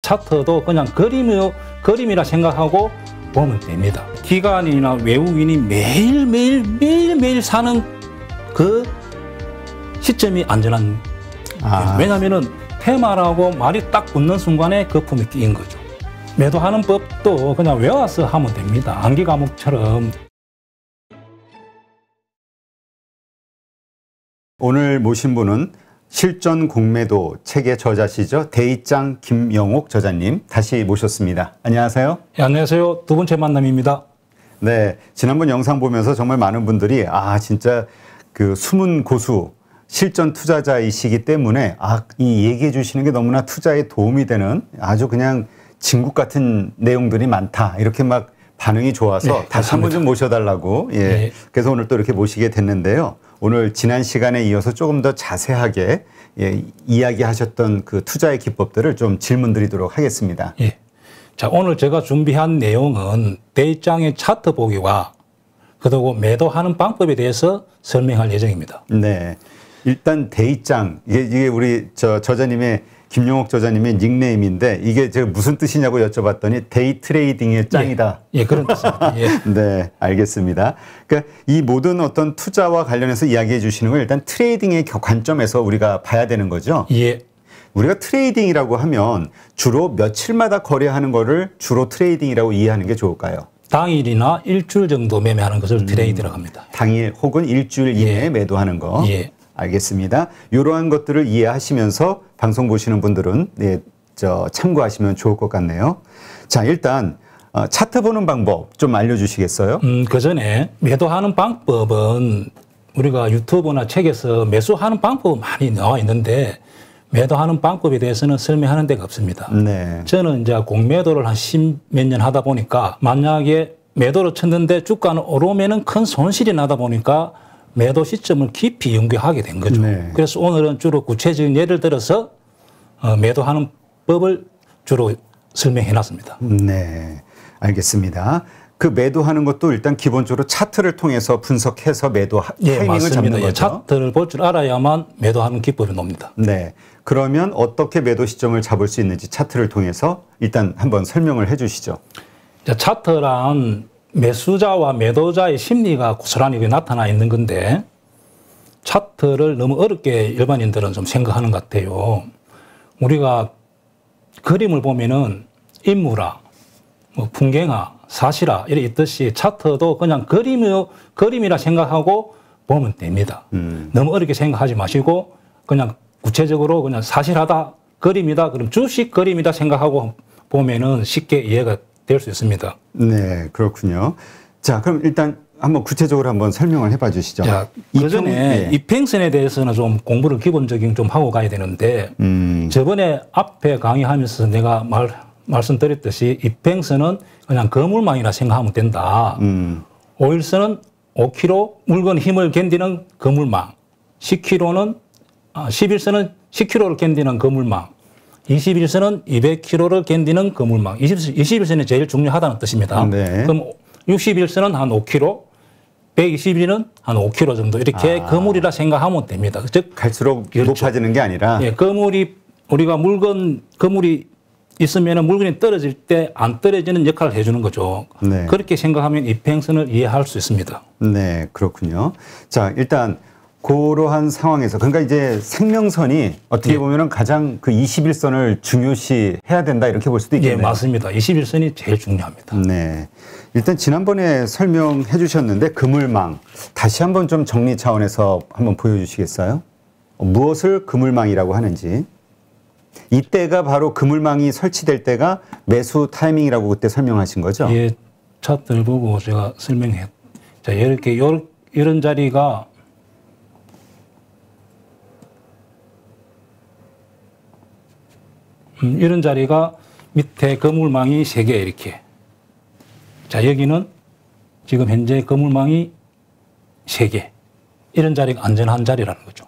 차트도 그냥 그림이라 생각하고 보면 됩니다. 기관이나 외국인이 매일매일 사는 그 시점이 안전한. 왜냐하면은 테마라고 말이 딱 붙는 순간에 거품이 끼인 거죠. 매도하는 법도 그냥 외워서 하면 됩니다. 암기 과목처럼. 오늘 모신 분은 실전 공매도 책의 저자시죠. 대입장 김영옥 저자님 다시 모셨습니다. 안녕하세요. 네, 안녕하세요. 두 번째 만남입니다. 네, 지난번 영상 보면서 정말 많은 분들이 진짜 그 숨은 고수 실전 투자자이시기 때문에 이 얘기해 주시는 게 너무나 투자에 도움이 되는 아주 그냥 진국 같은 내용들이 많다 이렇게 막 반응이 좋아서 네, 다시 한번 좀 모셔달라고 네. 그래서 오늘 또 이렇게 모시게 됐는데요. 오늘 지난 시간에 이어서 조금 더 자세하게 이야기하셨던 그 투자의 기법들을 좀 질문 드리도록 하겠습니다. 예. 자, 오늘 제가 준비한 내용은 대입장의 차트 보기와 그리고 매도하는 방법에 대해서 설명할 예정입니다. 네. 일단 대입장 이게 우리 저자님의 김영옥 저자님의 닉네임인데 이게 제가 무슨 뜻이냐고 여쭤봤더니 데이 트레이딩의 짱이다. 예, 그런 뜻입니다. 예. 네, 알겠습니다. 그러니까 이 모든 어떤 투자와 관련해서 이야기해 주시는 걸 일단 트레이딩의 관점에서 우리가 봐야 되는 거죠. 예. 우리가 트레이딩이라고 하면 주로 며칠마다 거래하는 거를 주로 트레이딩이라고 이해하는 게 좋을까요? 당일이나 일주일 정도 매매하는 것을 트레이드라고 합니다. 당일 혹은 일주일 이내에 매도하는 거. 예. 알겠습니다. 이러한 것들을 이해하시면서 방송 보시는 분들은 참고하시면 좋을 것 같네요. 자, 일단 차트 보는 방법 좀 알려주시겠어요? 그 전에 매도하는 방법은 우리가 유튜브나 책에서 매수하는 방법은 많이 나와 있는데 매도하는 방법에 대해서는 설명하는 데가 없습니다. 네. 저는 이제 공매도를 한 10몇 년 하다 보니까 만약에 매도를 쳤는데 주가는 오르면은 큰 손실이 나다 보니까 매도 시점을 깊이 연구하게 된 거죠. 네. 그래서 오늘은 주로 구체적인 예를 들어서 매도하는 법을 주로 설명해 놨습니다. 네, 알겠습니다. 그 매도하는 것도 일단 기본적으로 차트를 통해서 분석해서 매도 타이밍을 잡는 거죠. 차트를 볼 줄 알아야만 매도하는 기법이 나옵니다. 네, 그러면 어떻게 매도 시점을 잡을 수 있는지 차트를 통해서 일단 한번 설명을 해 주시죠. 차트란 매수자와 매도자의 심리가 고스란히 나타나 있는 건데 차트를 너무 어렵게 일반인들은 좀 생각하는 것 같아요. 우리가 그림을 보면은 인물화, 풍경화, 사실화 이렇게 있듯이 차트도 그냥 그림이라 생각하고 보면 됩니다. 너무 어렵게 생각하지 마시고 그냥 구체적으로 그냥 사실하다, 그림이다, 그럼 주식 그림이다 생각하고 보면은 쉽게 이해가 될 수 있습니다. 네, 그렇군요. 자, 그럼 일단 한번 구체적으로 한번 설명을 해봐 주시죠. 자, 그 전에 이평선에 대해서는 좀 공부를 기본적인 좀 하고 가야 되는데 저번에 앞에 강의하면서 내가 말씀드렸듯이 이평선은 그냥 거물망이라 생각하면 된다. 5일선은 5km 물건 힘을 견디는 거물망, 11선은 10km를 견디는 거물망, 21선은 200km를 견디는 거물망. 21선이 제일 중요하다는 뜻입니다. 네. 그럼 61선은 한 5km, 121은 한 5km 정도 이렇게 거물이라 생각하면 됩니다. 즉 갈수록 그렇죠. 높아지는 게 아니라 우리가 거물이 있으면 물건이 떨어질 때 안 떨어지는 역할을 해주는 거죠. 네. 그렇게 생각하면 이평선을 이해할 수 있습니다. 네, 그렇군요. 자, 일단 그러한 상황에서 그러니까 이제 생명선이 어떻게 보면은 가장 그 21선을 중요시 해야 된다 이렇게 볼 수도 있겠네요. 예, 맞습니다. 21선이 제일 중요합니다. 네. 일단 지난번에 설명해 주셨는데 그물망 다시 한번 좀 정리 차원에서 한번 보여주시겠어요? 무엇을 그물망이라고 하는지. 이때가 바로 그물망이 설치될 때가 매수 타이밍이라고 그때 설명하신 거죠? 예, 차트를 보고 제가 설명해. 자, 이렇게 이런 자리가 이런 자리가 밑에 거물망이 3개 이렇게. 자, 여기는 지금 현재 거물망이 3개. 이런 자리가 안전한 자리라는 거죠.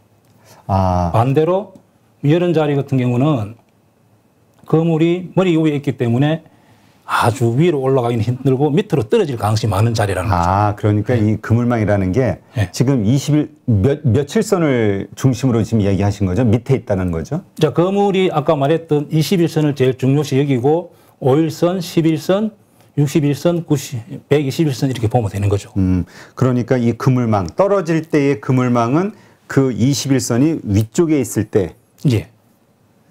반대로 이런 자리 같은 경우는 거물이 머리 위에 있기 때문에 아주 위로 올라가기는 힘들고 밑으로 떨어질 가능성이 많은 자리라는 거죠. 아, 그러니까 이 그물망이라는 게 지금 20일 며칠 선을 중심으로 지금 얘기하신 거죠? 밑에 있다는 거죠? 자, 그물이 아까 말했던 21선을 제일 중요시 여기고 5일선, 11선, 61선, 121선 이렇게 보면 되는 거죠. 그러니까 이 그물망, 떨어질 때의 그물망은 그 21선이 위쪽에 있을 때. 예.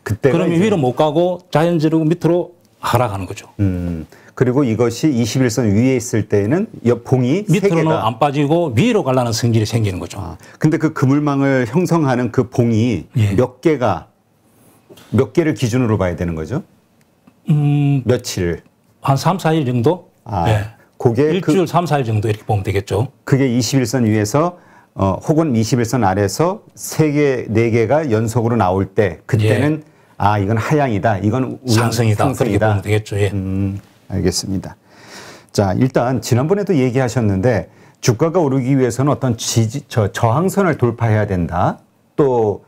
그때가 그러면 위로 못 가고 자연적으로 밑으로 하락하는 거죠. 그리고 이것이 21선 위에 있을 때에는 봉이 밑으로는 안 빠지고 위로 가려는 성질이 생기는 거죠. 아, 근데 그 그물망을 형성하는 그 봉이 예. 몇 개를 기준으로 봐야 되는 거죠? 며칠? 한 3, 4일 정도? 아, 예. 그게 일주일 3, 4일 정도 이렇게 보면 되겠죠. 그게 21선 위에서 혹은 21선 아래에서 3개, 4개가 연속으로 나올 때 그때는 예. 아, 이건 하향이다. 이건 상승이다. 그렇게 보면 되겠죠. 예. 알겠습니다. 자, 일단 지난번에도 얘기하셨는데 주가가 오르기 위해서는 어떤 저항선을 돌파해야 된다. 또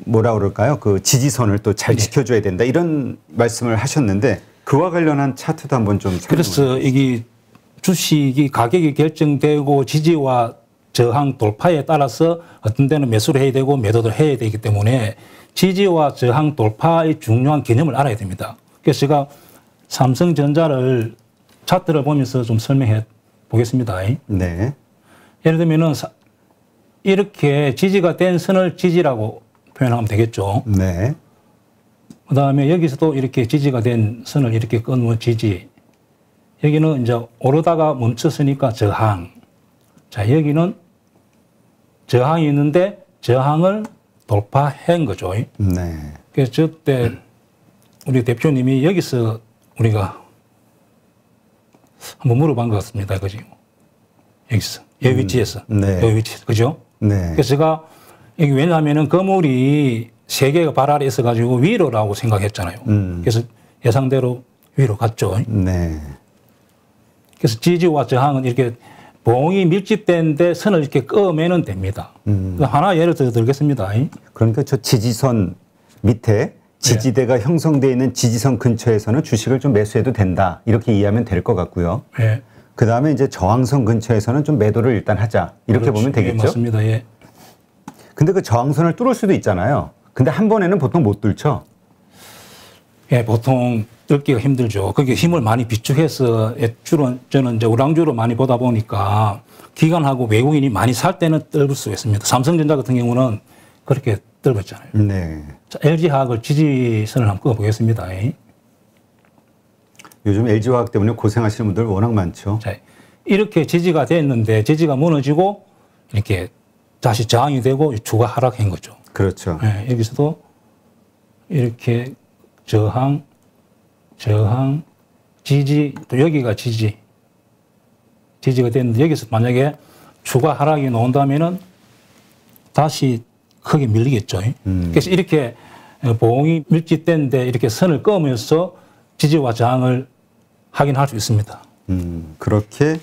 뭐라 그럴까요? 그 지지선을 또 잘 지켜줘야 된다. 이런 말씀을 하셨는데 그와 관련한 차트도 한번 좀 그래서 이게 주식이 가격이 결정되고 지지와 저항 돌파에 따라서 어떤 데는 매수를 해야 되고 매도를 해야 되기 때문에 지지와 저항 돌파의 중요한 개념을 알아야 됩니다. 그래서 제가 삼성전자를 차트를 보면서 좀 설명해 보겠습니다. 네. 예를 들면은 이렇게 지지가 된 선을 지지라고 표현하면 되겠죠. 네. 그 다음에 여기서도 이렇게 지지가 된 선을 이렇게 끊으면 지지. 여기는 이제 오르다가 멈췄으니까 저항. 자, 여기는 저항이 있는데 저항을 돌파한 거죠. 네. 그래서 저때 우리 대표님이 여기서 우리가 한번 물어본 것 같습니다. 그죠? 여기서. 이 위치에서. 네. 이 위치에서. 그죠? 네. 그래서 제가 여기 왜냐하면은 그물이 3개가 발 아래 있어가지고 위로라고 생각했잖아요. 그래서 예상대로 위로 갔죠. 네. 그래서 지지와 저항은 이렇게 봉이 밀집되는데 선을 이렇게 끄면은 됩니다. 하나 예를 들어 드리겠습니다. 그러니까 저 지지선 밑에 지지대가 형성되어 있는 지지선 근처에서는 주식을 좀 매수해도 된다. 이렇게 이해하면 될 것 같고요. 예. 그 다음에 이제 저항선 근처에서는 좀 매도를 일단 하자. 이렇게 그렇죠. 보면 되겠죠. 예, 맞습니다. 예. 근데 그 저항선을 뚫을 수도 있잖아요. 근데 한 번에는 보통 못 뚫죠. 예, 보통 뚫기가 힘들죠. 거기에 힘을 많이 비축해서 주로 저는 이제 우량주로 많이 보다 보니까 기관하고 외국인이 많이 살 때는 뚫을 수 있습니다. 삼성전자 같은 경우는 그렇게 뚫었잖아요. 네. 자, LG화학을 지지선을 한번 꺼보겠습니다. 요즘 LG화학 때문에 고생하시는 분들 워낙 많죠. 자, 이렇게 지지가 됐는데 지지가 무너지고 이렇게 다시 저항이 되고 주가 하락한 거죠. 그렇죠. 예, 여기서도 이렇게 저항, 지지, 또 여기가 지지가 됐는데 여기서 만약에 주가 하락이 나온다면은 다시 크게 밀리겠죠. 그래서 이렇게 봉이 밀집되는데 이렇게 선을 그으면서 지지와 저항을 확인할 수 있습니다. 그렇게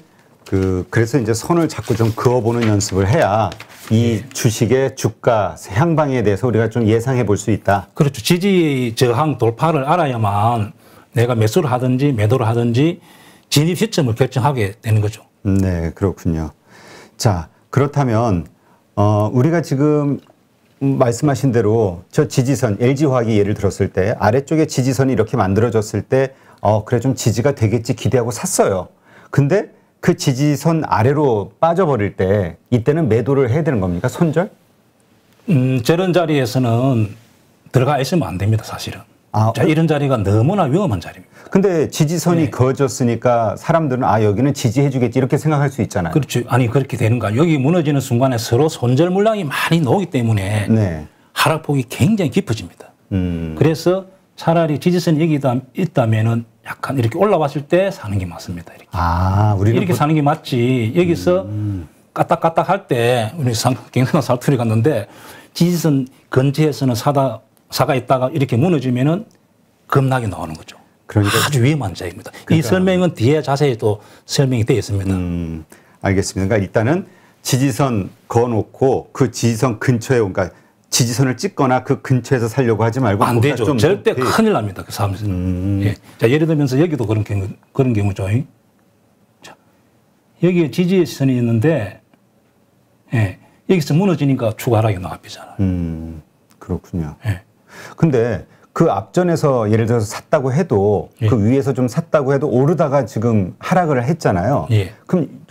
그래서 이제 선을 자꾸 좀 그어보는 연습을 해야 이 주식의 주가 향방에 대해서 우리가 좀 예상해 볼 수 있다. 그렇죠. 지지 저항 돌파를 알아야만 내가 매수를 하든지 매도를 하든지 진입 시점을 결정하게 되는 거죠. 네, 그렇군요. 자, 그렇다면 우리가 지금 말씀하신 대로 저 지지선 LG화학이 예를 들었을 때 아래쪽에 지지선이 이렇게 만들어졌을 때 그래 좀 지지가 되겠지 기대하고 샀어요. 근데 그 지지선 아래로 빠져버릴 때 이때는 매도를 해야 되는 겁니까? 손절? 저런 자리에서는 들어가 있으면 안 됩니다, 사실은. 자, 이런 자리가 너무나 위험한 자리입니다. 근데 지지선이 그어졌으니까 사람들은 여기는 지지해주겠지 이렇게 생각할 수 있잖아요. 그렇죠. 아니, 그렇게 되는 거야. 여기 무너지는 순간에 서로 손절 물량이 많이 나오기 때문에 하락폭이 굉장히 깊어집니다. 그래서 차라리 지지선이 여기 있다면은 약간 이렇게 올라왔을 때 사는 게 맞습니다. 이렇게, 우리는 이렇게 사는 게 맞지. 여기서 까딱까딱 할 때 우리 경상도 사투리 갔는데 지지선 근처에서는 사가 있다가 이렇게 무너지면은 급락이 나오는 거죠. 그러니까 아주 위험한 자입니다. 이 설명은 뒤에 자세히 또 설명이 되어 있습니다. 알겠습니다. 그러니까 일단은 지지선 그어놓고 그 지지선 근처에 그러니까 지지선을 찍거나 그 근처에서 살려고 하지 말고 안 되죠. 좀 절대 큰일 납니다. 그 사람들은. 예. 자, 예를 들면서 여기도 그런 경우죠. 자, 여기에 지지선이 있는데, 예. 여기서 무너지니까 추가 하락이 나와비잖아요. 그렇군요. 예. 근데 그 앞전에서 예를 들어서 샀다고 해도 예. 그 위에서 좀 샀다고 해도 오르다가 지금 하락을 했잖아요. 예. 그럼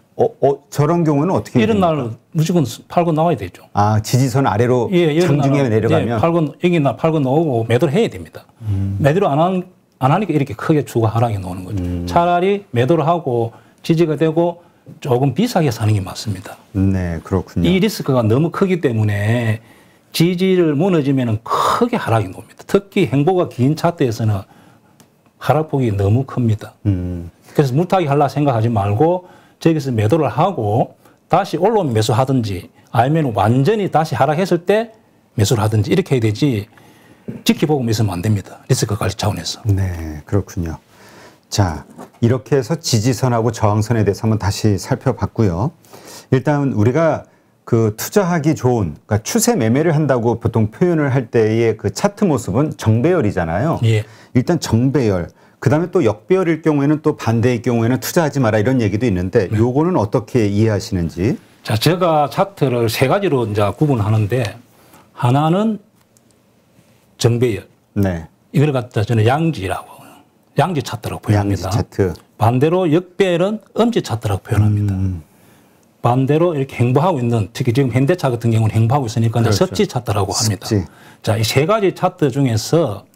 저런 경우는 어떻게 이런 날 무조건 팔고 나와야 되죠. 아, 지지선 아래로 장중에 내려가면 팔고 나오고 매도를 해야 됩니다. 매도를 안 하니까 이렇게 크게 추가 하락이 나오는 거죠. 차라리 매도를 하고 지지가 되고 조금 비싸게 사는 게 맞습니다. 네, 그렇군요. 이 리스크가 너무 크기 때문에 지지를 무너지면 크게 하락이 나옵니다. 특히 행보가 긴 차트에서는 하락폭이 너무 큽니다. 그래서 물타기 하려 생각하지 말고 저기서 매도를 하고 다시 올라오면 매수하든지 아니면 완전히 다시 하락했을 때 매수를 하든지 이렇게 해야 되지 지켜보고 있으면 안 됩니다. 리스크 관리 차원에서. 네, 그렇군요. 자, 이렇게 해서 지지선하고 저항선에 대해서 한번 다시 살펴봤고요. 일단 우리가 그 투자하기 좋은, 그러니까 추세 매매를 한다고 보통 표현을 할 때의 그 차트 모습은 정배열이잖아요. 예. 일단 정배열, 그 다음에 또 역배열일 경우에는 또 반대의 경우에는 투자하지 마라 이런 얘기도 있는데 요거는 어떻게 이해하시는지? 자, 제가 차트를 세 가지로 이제 구분하는데 하나는 정배열. 네. 이걸 갖다 저는 양지 차트라고 표현합니다. 양지 차트. 반대로 역배열은 엄지 차트라고 표현합니다. 반대로 이렇게 행보하고 있는, 특히 지금 현대차 같은 경우는 행보하고 있으니까 그렇죠. 섭지 차트라고 합니다. 섭지. 자, 이 세 가지 차트 중에서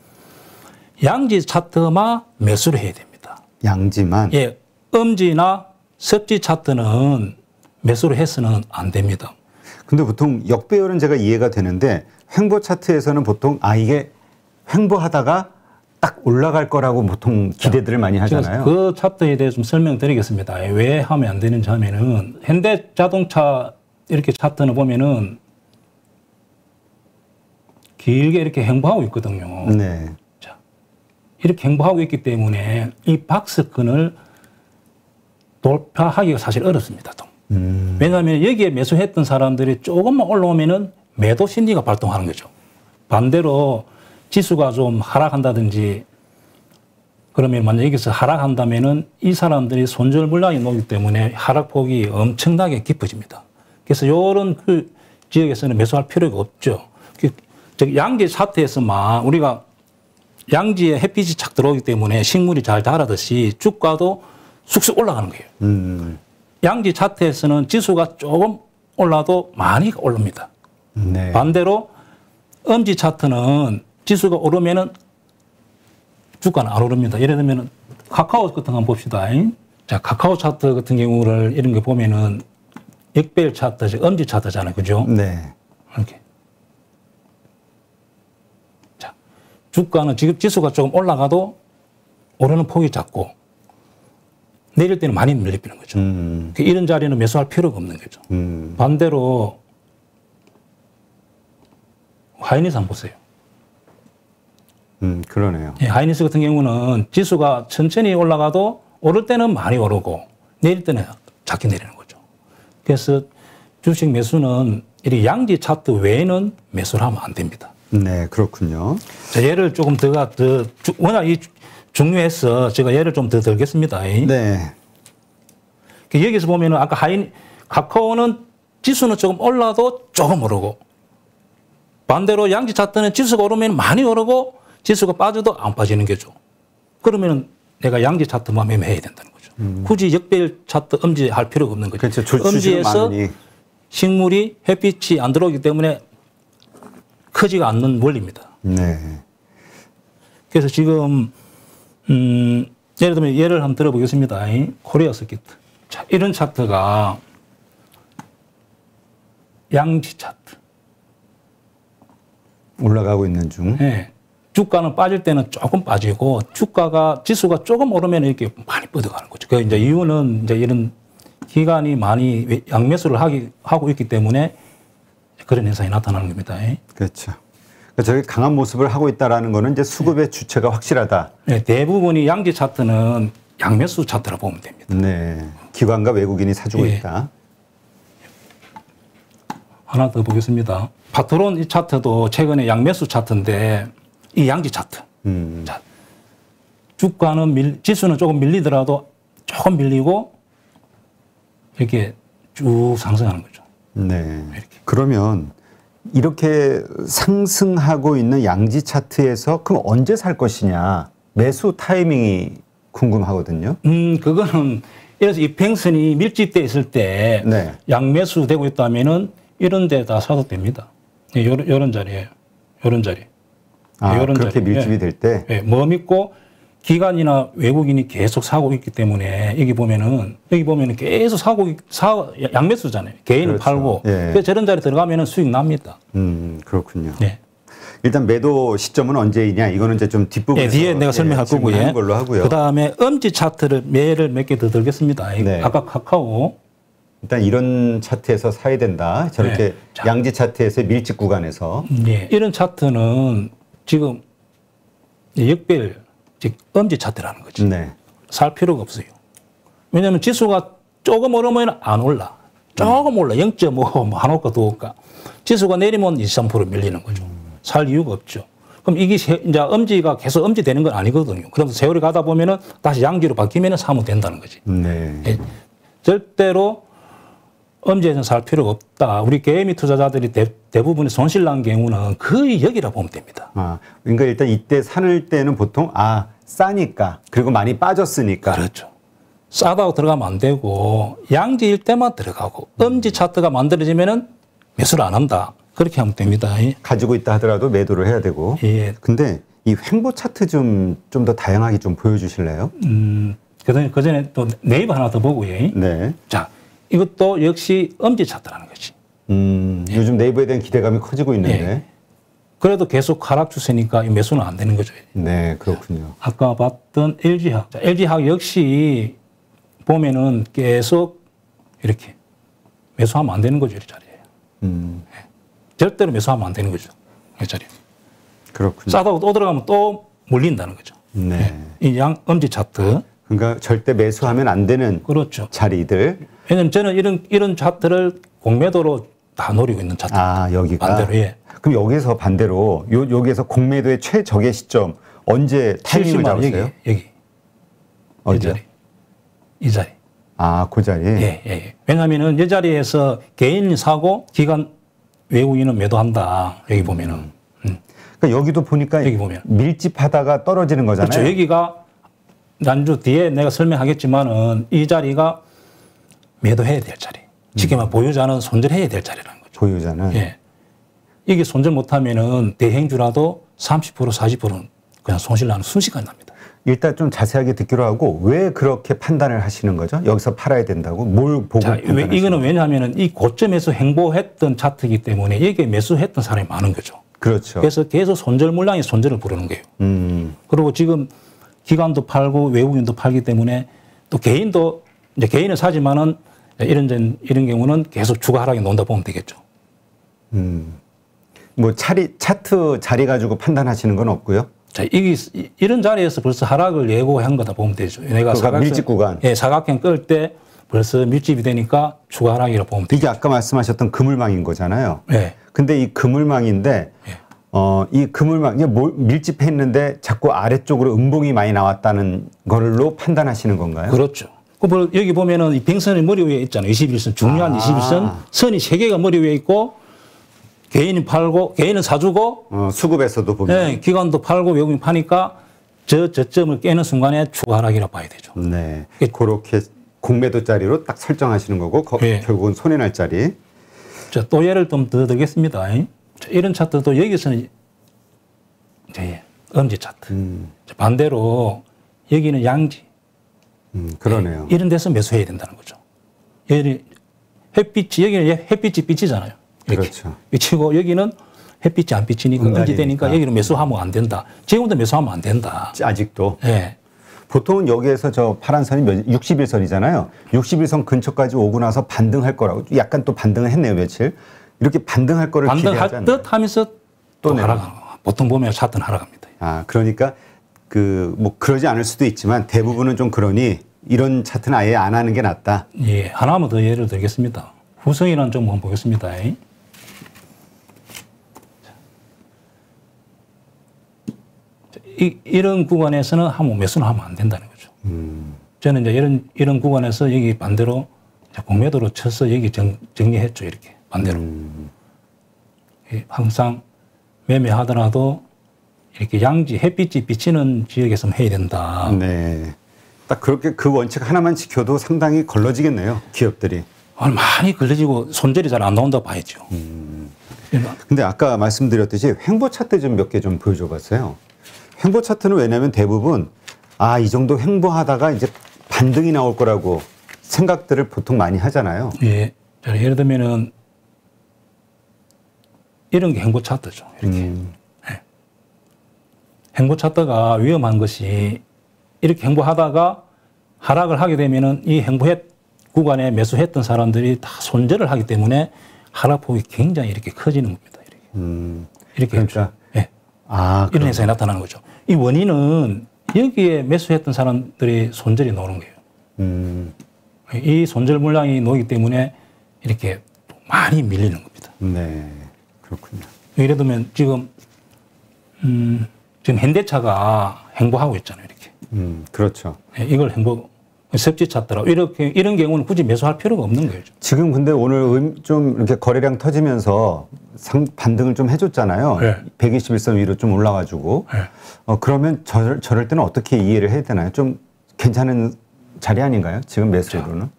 양지 차트만 매수를 해야 됩니다. 양지만. 예, 엄지나 섭지 차트는 매수를 해서는 안 됩니다. 근데 보통 역배열은 제가 이해가 되는데 횡보 차트에서는 보통 이게 횡보하다가 딱 올라갈 거라고 보통 기대들을 많이 하잖아요. 그 차트에 대해 좀 설명드리겠습니다. 왜 하면 안 되는지 하면은 현대자동차 이렇게 차트는 보면은 길게 이렇게 행보하고 있거든요. 네. 자, 이렇게 행보하고 있기 때문에 이 박스권을 돌파하기가 사실 어렵습니다. 왜냐하면 여기에 매수했던 사람들이 조금만 올라오면은 매도 심리가 발동하는 거죠. 반대로 지수가 좀 하락한다든지 그러면 만약 여기서 하락한다면은 이 사람들이 손절 물량이 높기 때문에 하락폭이 엄청나게 깊어집니다. 그래서 이런 그 지역에서는 매수할 필요가 없죠. 양지 차트에서만 우리가 양지에 햇빛이 착 들어오기 때문에 식물이 잘 자라듯이 주가도 쑥쑥 올라가는 거예요. 양지 차트에서는 지수가 조금 올라도 많이 오릅니다. 네. 반대로 엄지 차트는 지수가 오르면은 주가는 안 오릅니다. 예를 들면 카카오 같은 거 한번 봅시다. 자, 카카오 차트 같은 경우를 이런 거 보면은 역배열 차트, 엄지 차트잖아요. 그죠? 네. 이렇게. 자, 주가는 지금 지수가 조금 올라가도 오르는 폭이 작고 내릴 때는 많이 밀리는 거죠. 이런 자리는 매수할 필요가 없는 거죠. 반대로 하이닉스 한번 보세요. 그러네요. 예, 하이닉스 같은 경우는 지수가 천천히 올라가도 오를 때는 많이 오르고 내릴 때는 작게 내리는 거죠. 그래서 주식 매수는 이 양지 차트 외에는 매수를 하면 안 됩니다. 네, 그렇군요. 자, 예를 조금 워낙 중요해서 제가 예를 좀 더 들겠습니다. 네. 여기서 보면은 아까 카카오는 지수는 조금 올라도 조금 오르고 반대로 양지 차트는 지수가 오르면 많이 오르고 지수가 빠져도 안 빠지는 거죠. 그러면 내가 양지 차트만 매매해야 된다는 거죠. 굳이 역배열 차트 엄지 할 필요가 없는 거죠. 그렇죠. 엄지에서 식물이 햇빛이 안 들어오기 때문에 크지가 않는 원리입니다. 네. 그래서 지금 예를 들면 예를 한번 들어보겠습니다. 코리아 서킷. 자, 이런 차트가 양지 차트. 올라가고 있는 중. 네. 주가는 빠질 때는 조금 빠지고 지수가 조금 오르면 이렇게 많이 뻗어가는 거죠. 그 이제 이유는 이제 이런 기간이 많이 양매수를 하고 있기 때문에 그런 현상이 나타나는 겁니다. 그렇죠. 그러니까 저기 강한 모습을 하고 있다라는 거는 이제 수급의 주체가 확실하다. 네, 대부분이 양지 차트는 양매수 차트라 보면 됩니다. 네. 기관과 외국인이 사주고 있다. 하나 더 보겠습니다. 파트론 이 차트도 최근에 양매수 차트인데 이 양지 차트. 자, 주가는 지수는 조금 밀리더라도 조금 밀리고 이렇게 쭉 상승하는 거죠. 네. 이렇게. 그러면 이렇게 상승하고 있는 양지 차트에서 그럼 언제 살 것이냐 매수 타이밍이 궁금하거든요. 그거는 그래서 이 팽선이 밀집돼 있을 때 네. 양매수 되고 있다면은 이런 데다 사도 됩니다. 이런 자리에요. 이런 자리. 아, 이런 그렇게 자리. 밀집이 될 때. 예, 뭐 믿고 기관이나 외국인이 계속 사고 있기 때문에 여기 보면은 계속 양매수잖아요. 개인은 그렇죠. 팔고. 예. 그래서 저런 자리 들어가면은 수익 납니다. 그렇군요. 예. 일단 매도 시점은 언제이냐 이거는 이제 좀 뒷부분에 뒤에 내가 설명할 거고요. 걸로 하고요. 그다음에 엄지 차트를 매를 몇 개 더 들겠습니다. 네. 아까 카카오 일단 이런 차트에서 사야 된다. 저렇게 네. 양지 차트에서 밀집 구간에서. 예. 이런 차트는 지금 역별 즉 엄지 차트라는 거지. 네. 살 필요가 없어요. 왜냐하면 지수가 조금 오르면 안 올라. 조금 올라. 0.5, 뭐 한올까 두 올까. 지수가 내리면 2, 3% 밀리는 거죠. 살 이유가 없죠. 그럼 이게 이제 엄지가 계속 엄지 되는 건 아니거든요. 그래서 세월이 가다 보면은 다시 양지로 바뀌면 사면 된다는 거지. 네. 예. 절대로 엄지에서는 살 필요가 없다. 우리 개미 투자자들이 대부분의 손실 난 경우는 거의 여기라 보면 됩니다. 아, 그러니까 일단 이때 사는 때는 보통 싸니까 그리고 많이 빠졌으니까. 그렇죠. 싸다고 들어가면 안 되고 양지일 때만 들어가고 엄지 차트가 만들어지면은 매수를 안 한다. 그렇게 하면 됩니다. 가지고 있다 하더라도 매도를 해야 되고. 예. 근데 이 횡보 차트 좀 더 다양하게 좀 보여주실래요? 그 전에 또 네이버 하나 더 보고요. 네. 자, 이것도 역시 엄지 차트라는 거지. 요즘 네이버에 대한 기대감이 커지고 있는데. 예. 그래도 계속 하락 추세니까 이 매수는 안 되는 거죠. 네, 그렇군요. 아까 봤던 LG화학. LG화학 역시 보면은 계속 이렇게 매수하면 안 되는 거죠. 이 자리에. 절대로 매수하면 안 되는 거죠. 이 자리에. 그렇군요. 싸다고 또 들어가면 또 몰린다는 거죠. 네. 이 엄지 차트. 그러니까 절대 매수하면 안 되는 그렇죠. 자리들. 왜냐면 저는 이런 차트를 공매도로 다 노리고 있는 차트. 여기가. 반대로, 예. 그럼 여기서 반대로 여기에서 공매도의 최적의 시점 언제 타이밍을 70만 원, 잡으세요? 여기. 어디요? 이 자리. 그 자리. 예. 왜냐하면은 이 자리에서 개인이 사고 기관 외국인은 매도한다. 여기 보면은. 그러니까 여기도 보니까 여기 보면. 밀집하다가 떨어지는 거잖아요. 그렇죠. 여기가 난주 뒤에 내가 설명하겠지만은 이 자리가 매도해야 될 자리. 쉽게 말해 보유자는 손절해야 될 자리라는 거죠. 보유자는. 예. 이게 손절 못하면은 대행주라도 30% 40%는 그냥 손실 나는 순식간에 납니다. 일단 좀 자세하게 듣기로 하고 왜 그렇게 판단을 하시는 거죠? 여기서 팔아야 된다고? 뭘 보고 판단하시는 이거는 왜냐하면 이 고점에서 횡보했던 차트이기 때문에 여기에 매수했던 사람이 많은 거죠. 그렇죠. 그래서 계속 손절 물량이 손절을 부르는 거예요. 그리고 지금 기관도 팔고 외국인도 팔기 때문에 또 개인도 이제 개인은 사지만은 이런 경우는 계속 주가 하락에 논다 보면 되겠죠. 뭐 차트 자리 가지고 판단하시는 건 없고요. 자, 이런 자리에서 벌써 하락을 예고한 거다 보면 되죠. 내가 밀집 구간. 예, 사각형 끌 때 벌써 밀집이 되니까 추가 하락이라고 보면 되죠. 이게 아까 말씀하셨던 그물망인 거잖아요. 네. 근데 이 그물망인데, 이 그물망, 이게 밀집했는데 자꾸 아래쪽으로 음봉이 많이 나왔다는 걸로 판단하시는 건가요? 그렇죠. 여기 보면은 이 빙선이 머리 위에 있잖아요. 21선. 중요한 21선. 선이 3개가 머리 위에 있고, 개인이 팔고, 개인은 사주고, 수급에서도 보면. 네, 기관도 팔고, 외국인 파니까 저점을 깨는 순간에 추가 하락이라고 봐야 되죠. 네. 그렇게 공매도 자리로 딱 설정하시는 거고, 결국은 손해날 자리. 자, 또 예를 좀 더 들겠습니다. 자, 이런 차트도 여기서는 이제 엄지 차트. 반대로 여기는 양지. 그러네요. 이런 데서 매수해야 된다는 거죠. 여기는 여기는 햇빛이 비치잖아요. 이렇게. 그렇죠. 비치고 여기는 햇빛이 안 비치니까 엄지 되니까 여기는 매수하면 안 된다. 지금도 매수하면 안 된다. 아직도. 네. 보통은 여기에서 저 파란 선이 61선이잖아요. 61선 근처까지 오고 나서 반등할 거라고. 약간 또 반등을 했네요, 며칠. 이렇게 반등할 거를 기대하지 않나요? 반등할 듯 하면서 또 하락하는 거. 보통 보면 차트는 하락합니다. 그러니까 뭐 그러지 않을 수도 있지만 대부분은 좀 그러니 이런 차트는 아예 안 하는 게 낫다. 예, 하나만 더 예를 들겠습니다. 후성이라는 좀 한번 보겠습니다. 이런 구간에서는 한번 매수는 하면 안 된다는 거죠. 저는 이제 이런 구간에서 여기 반대로 공매도로 쳐서 여기 정리했죠. 이렇게 반대로. 항상 매매하더라도 이렇게 양지 햇빛이 비치는 지역에서만 해야 된다. 네. 딱 그렇게 그 원칙 하나만 지켜도 상당히 걸러지겠네요. 기업들이. 많이 걸려지고 손절이 잘 안 나온다고 봐야죠. 근데 아까 말씀드렸듯이 횡보 차트 좀 몇 개 좀 보여줘 봤어요. 횡보 차트는 왜냐하면 대부분 이 정도 횡보하다가 이제 반등이 나올 거라고 생각들을 보통 많이 하잖아요. 예. 예를 들면은 이런 게 횡보 차트죠. 이렇게. 네. 횡보 차트가 위험한 것이 이렇게 횡보하다가 하락을 하게 되면은 이 횡보했 구간에 매수했던 사람들이 다 손절을 하기 때문에 하락폭이 굉장히 이렇게 커지는 겁니다. 이렇게. 그러니까. 예. 이런 현상이 나타나는 거죠. 이 원인은 여기에 매수했던 사람들이 손절이 나오는 거예요. 이 손절 물량이 나오기 때문에 이렇게 많이 밀리는 겁니다. 네. 그렇군요. 예를 들면 지금 현대차가 횡보하고 있잖아요. 이렇게. 그렇죠. 예, 이걸 섭지 찾더라고. 이런 경우는 굳이 매수할 필요가 없는 거예요. 지금 근데 오늘 좀 이렇게 거래량 터지면서 반등을 좀 해줬잖아요. 네. 121선 위로 좀 올라가지고. 네. 그러면 저럴 때는 어떻게 이해를 해야 되나요? 좀 괜찮은 자리 아닌가요? 지금 매수로는?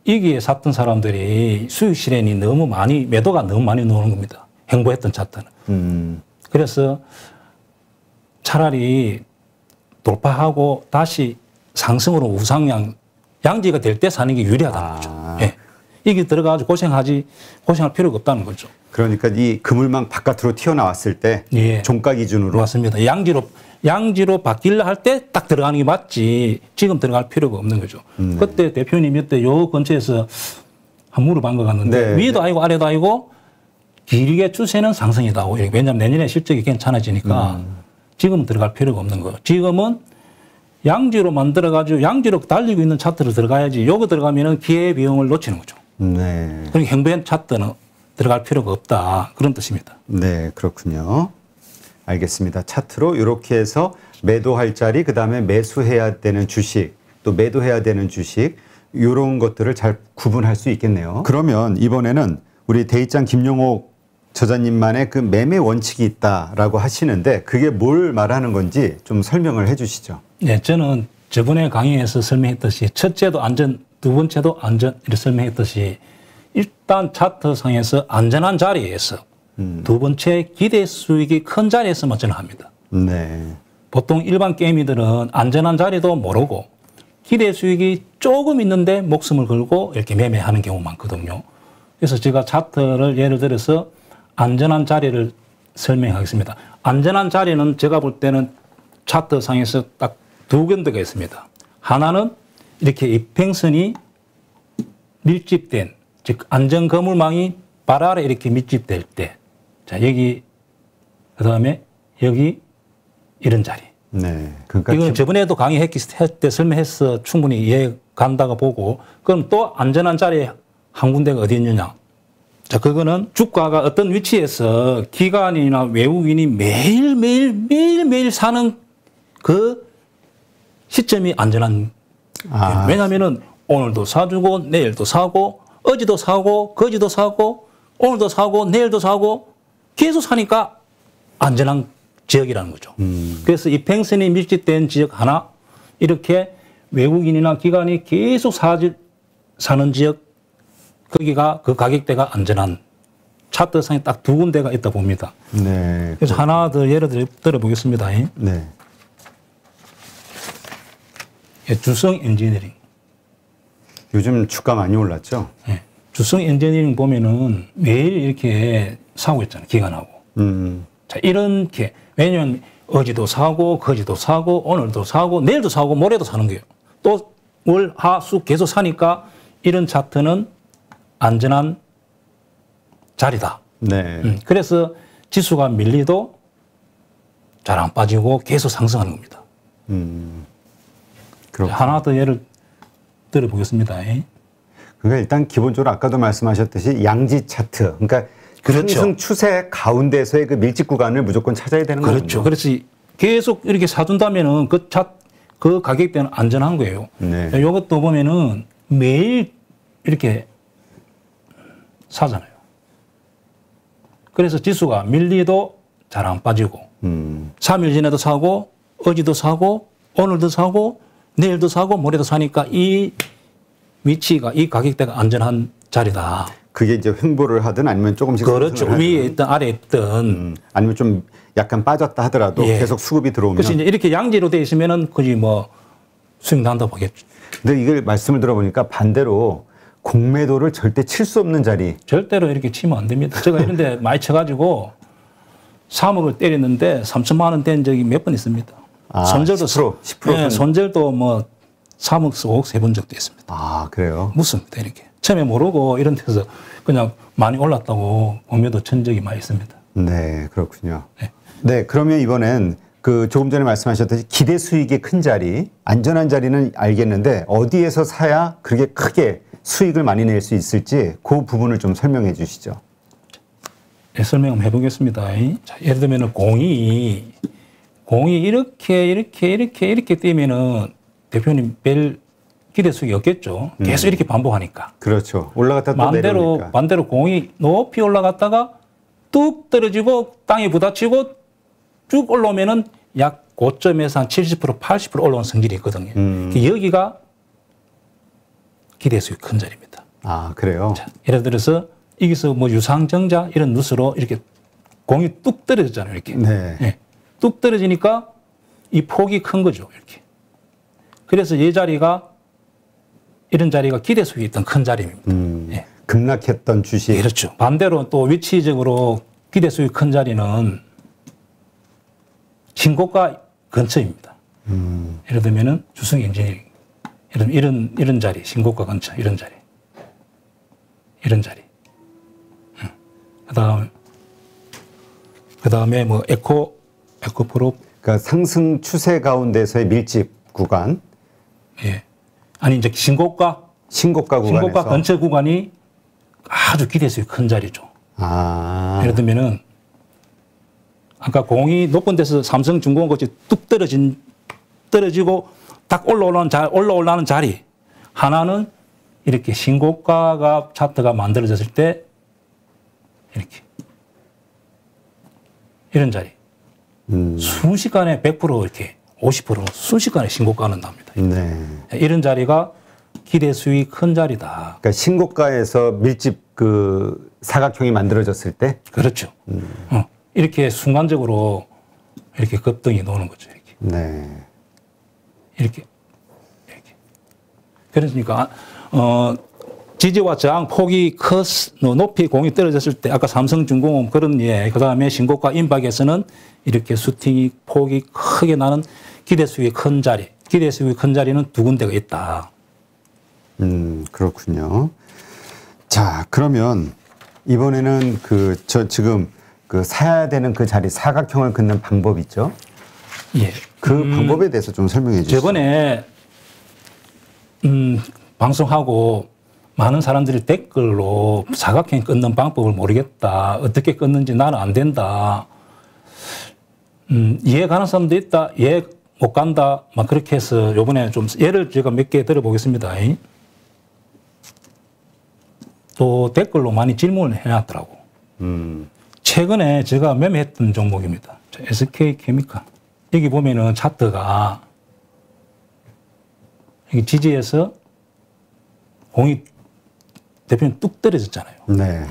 여기에 샀던 사람들이 수익 실현이 너무 많이, 매도가 너무 많이 나오는 겁니다. 횡보했던 차트는. 그래서 차라리 돌파하고 다시 상승으로 우상향, 양지가 될 때 사는 게 유리하다는 거죠. 예. 이게 들어가가지고 고생할 필요가 없다는 거죠. 그러니까 이 그물망 바깥으로 튀어나왔을 때 예. 종가 기준으로. 맞습니다. 양지로 바뀌려 할 때 딱 들어가는 게 맞지 지금 들어갈 필요가 없는 거죠. 그때 대표님이 그때 요 근처에서 한 물어본 것 같는데 네. 위도 아니고 아래도 아니고 길게 추세는 상승이다. 왜냐하면 내년에 실적이 괜찮아지니까 지금은 들어갈 필요가 없는 거예요. 지금은 양지로 만들어가지고 양지로 달리고 있는 차트로 들어가야지 요거 들어가면은 기회비용을 놓치는 거죠. 네. 그러니까 횡보한 차트는 들어갈 필요가 없다. 그런 뜻입니다. 네, 그렇군요. 알겠습니다. 차트로 이렇게 해서 매도할 자리, 그 다음에 매수해야 되는 주식, 또 매도해야 되는 주식, 이런 것들을 잘 구분할 수 있겠네요. 그러면 이번에는 우리 대입장 김용옥 저자님만의 그 매매 원칙이 있다라고 하시는데 그게 뭘 말하는 건지 좀 설명을 해 주시죠. 네, 저는 저번에 강의에서 설명했듯이 첫째도 안전, 두 번째도 안전 이렇게 설명했듯이 일단 차트상에서 안전한 자리에서 두 번째 기대 수익이 큰 자리에서만 저는 합니다. 네. 보통 일반 게임이들은 안전한 자리도 모르고 기대 수익이 조금 있는데 목숨을 걸고 이렇게 매매하는 경우가 많거든요. 그래서 제가 차트를 예를 들어서 안전한 자리를 설명하겠습니다. 안전한 자리는 제가 볼 때는 차트상에서 딱 두 군데가 있습니다. 하나는 이렇게 이평선이 밀집된, 즉 안전 거물망이 발 아래 이렇게 밀집될 때, 자 여기 그 다음에 여기 이런 자리. 네. 그러니까 이건 저번에도 강의할 때 설명해서 충분히 이해 간다고 보고, 그럼 또 안전한 자리 한 군데가 어디 있느냐? 자, 그거는 주가가 어떤 위치에서 기관이나 외국인이 매일매일 사는 그 시점이 안전한. 왜냐하면은 오늘도 사주고 내일도 사고 어제도 사고 거제도 사고 오늘도 사고 내일도 사고 계속 사니까 안전한 지역이라는 거죠. 그래서 이 팽선이 밀집된 지역 하나, 이렇게 외국인이나 기관이 계속 사는 지역, 거기가 그 가격대가 안전한 차트상에 딱 두 군데가 있다 봅니다. 네. 그래서 하나 더 예를 들어보겠습니다. 네. 주성 엔지니어링. 요즘 주가 많이 올랐죠? 네. 주성 엔지니어링 보면은 매일 이렇게 사고 있잖아요. 기관하고. 자, 이렇게. 왜냐면 어제도 사고, 거제도 사고, 오늘도 사고, 내일도 사고, 모레도 사는 거예요. 또 월, 하, 수 계속 사니까 이런 차트는 안전한 자리다. 네. 그래서 지수가 밀리도 잘 안 빠지고 계속 상승하는 겁니다. 그렇군요. 하나 더 예를 들어보겠습니다. 그러니까 일단 기본적으로 아까도 말씀하셨듯이 양지 차트, 그러니까 그렇죠. 상승 추세 가운데서의 그 밀집 구간을 무조건 찾아야 되는 거죠. 그렇죠. 그래서 계속 이렇게 사둔다면은 그 가격대는 안전한 거예요. 네. 이것도 보면은 매일 이렇게 사잖아요. 그래서 지수가 밀리도 잘 안 빠지고 3일 전에도 사고 어제도 사고 오늘도 사고 내일도 사고 모레도 사니까 이 위치가 이 가격대가 안전한 자리다. 그게 이제 횡보를 하든 아니면 조금씩 그렇죠. 위에 있든 아래에 있든 아니면 좀 약간 빠졌다 하더라도 예. 계속 수급이 들어오면. 그래서 이제 이렇게 양지로 돼 있으면은 거기 뭐 수익 난다 보겠죠. 근데 이걸 말씀을 들어보니까 반대로 공매도를 절대 칠 수 없는 자리. 절대로 이렇게 치면 안 됩니다. 제가 이런 데 많이 쳐가지고 3억을 때렸는데 3천만 원 된 적이 몇 번 있습니다. 아, 손절도 10%. 네, 손절도 뭐 3억, 5억 세 번 적도 있습니다. 아, 그래요? 묻습니다. 이렇게. 처음에 모르고 이런 데서 그냥 많이 올랐다고 공매도 친 적이 많이 있습니다. 네, 그렇군요. 네. 네, 그러면 이번엔 그 조금 전에 말씀하셨듯이 기대 수익이 큰 자리, 안전한 자리는 알겠는데 어디에서 사야 그렇게 크게 수익을 많이 낼 수 있을지 그 부분을 좀 설명해 주시죠. 네, 설명 한번 해보겠습니다. 자, 예를 들면 공이 이렇게 뛰면은 대표님 별 기대 수익이 없겠죠. 계속 이렇게 반복하니까. 그렇죠. 올라갔다 또 내려오니까. 반대로 공이 높이 올라갔다가 뚝 떨어지고 땅에 부딪히고 쭉 올라오면은 약 고점에서 한 70%, 80% 올라온 성질이 있거든요. 여기가 기대 수익 큰 자리입니다. 아, 그래요? 자, 예를 들어서 여기서 뭐 유상증자 이런 누수로 이렇게 공이 뚝 떨어졌잖아요. 이렇게. 네. 네. 뚝 떨어지니까 이 폭이 큰 거죠. 이렇게. 그래서 이 자리가 이런 자리가 기대 수익이 있던 큰 자리입니다. 네. 급락했던 주식. 그렇죠. 반대로 또 위치적으로 기대 수익 큰 자리는 신고가 근처입니다. 예를 들면은 주성 엔지니어링. 예를 들면 이런 자리, 신고가 근처, 이런 자리. 그 다음에 뭐 에코프로. 그러니까 상승 추세 가운데서의 밀집 구간. 예. 아니, 이제 신고가 신고가 근처 구간이 아주 기대 수익 큰 자리죠. 아. 예를 들면은 아까 공이 높은 데서 삼성중공업 같이 뚝 떨어지고 딱 올라오는 자리. 하나는 이렇게 신고가가 차트가 만들어졌을 때 이렇게 이런 자리. 순식간에 100% 이렇게 50% 순식간에 신고가는 납니다. 네. 이런 자리가 기대 수익 큰 자리다. 그러니까 신고가에서 밀집 그 사각형이 만들어졌을 때. 그렇죠. 이렇게 순간적으로 이렇게 급등이 노는 거죠. 이렇게. 네. 이렇게. 그러니까 지지와 저항 폭이 높이 공이 떨어졌을 때 아까 삼성중공업 그런 그다음에 신고가 임박에서는 이렇게 슈팅이 폭이 크게 나는 기대 수익이 큰 자리. 기대 수익이 큰 자리는 두 군데가 있다. 그렇군요. 자, 그러면 이번에는 지금 사야 되는 그 자리 사각형을 긋는 방법 있죠? 예. 그 방법에 대해서 좀 설명해 주시죠. 저번에 방송하고 많은 사람들이 댓글로 사각형 끊는 방법을 모르겠다. 어떻게 끊는지 나는 안 된다. 이해 가는 사람도 있다. 이해 못 간다. 막 그렇게 해서 요번에 좀 예를 제가 몇 개 들어보겠습니다. 또 댓글로 많이 질문을 해놨더라고. 최근에 제가 매매했던 종목입니다. SK케미칼. 여기 보면은 차트가 여기 지지에서 공이 대표님 뚝 떨어졌잖아요. 네.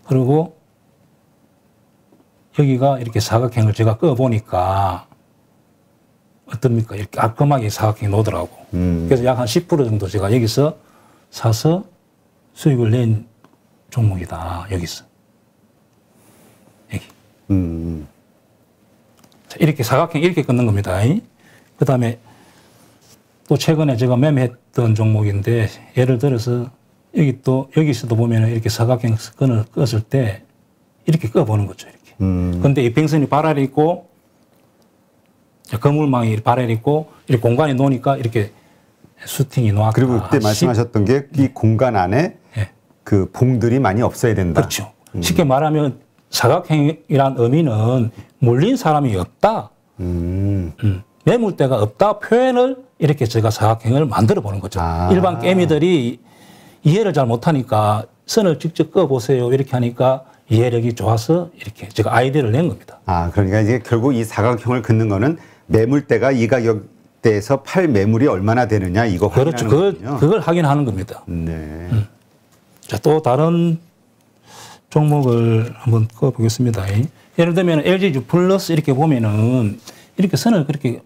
그리고 여기가 이렇게 사각형을 제가 꺼보니까 어떻습니까? 이렇게 깔끔하게 사각형이 나오더라고. 그래서 약 한 10% 정도 제가 여기서 사서 수익을 낸 종목이다. 여기서. 여기. 자, 이렇게 사각형 이렇게 끊는 겁니다. 그 다음에 또 최근에 제가 매매했던 종목인데 예를 들어서 여기서도 보면 이렇게 사각형 끈을 껐을 때 이렇게 꺼보는 거죠. 이렇게. 근데 이평선이 발알이 있고 거물망이 발알이 있고 이렇게 공간이 놓으니까 이렇게 슈팅이 놓았다. 그리고 그때 말씀하셨던 게 이 공간 안에 예. 그 봉들이 많이 없어야 된다. 그렇죠. 쉽게 말하면 사각형이란 의미는 물린 사람이 없다. 매물대가 없다 표현을 이렇게 제가 사각형을 만들어 보는 거죠. 일반 깨미들이 이해를 잘 못하니까 선을 직접 그어보세요 이렇게 하니까 이해력이 좋아서 이렇게 제가 아이디어를 낸 겁니다. 그러니까 이제 결국 이 사각형을 긋는 거는 매물대가 이 가격대에서 팔 매물이 얼마나 되느냐 이거 그렇죠. 그걸 확인하는 겁니다. 네. 자, 또 다른 종목을 한번 그어보겠습니다. 예를 들면 LGU 플러스 이렇게 보면은 이렇게 선을 그렇게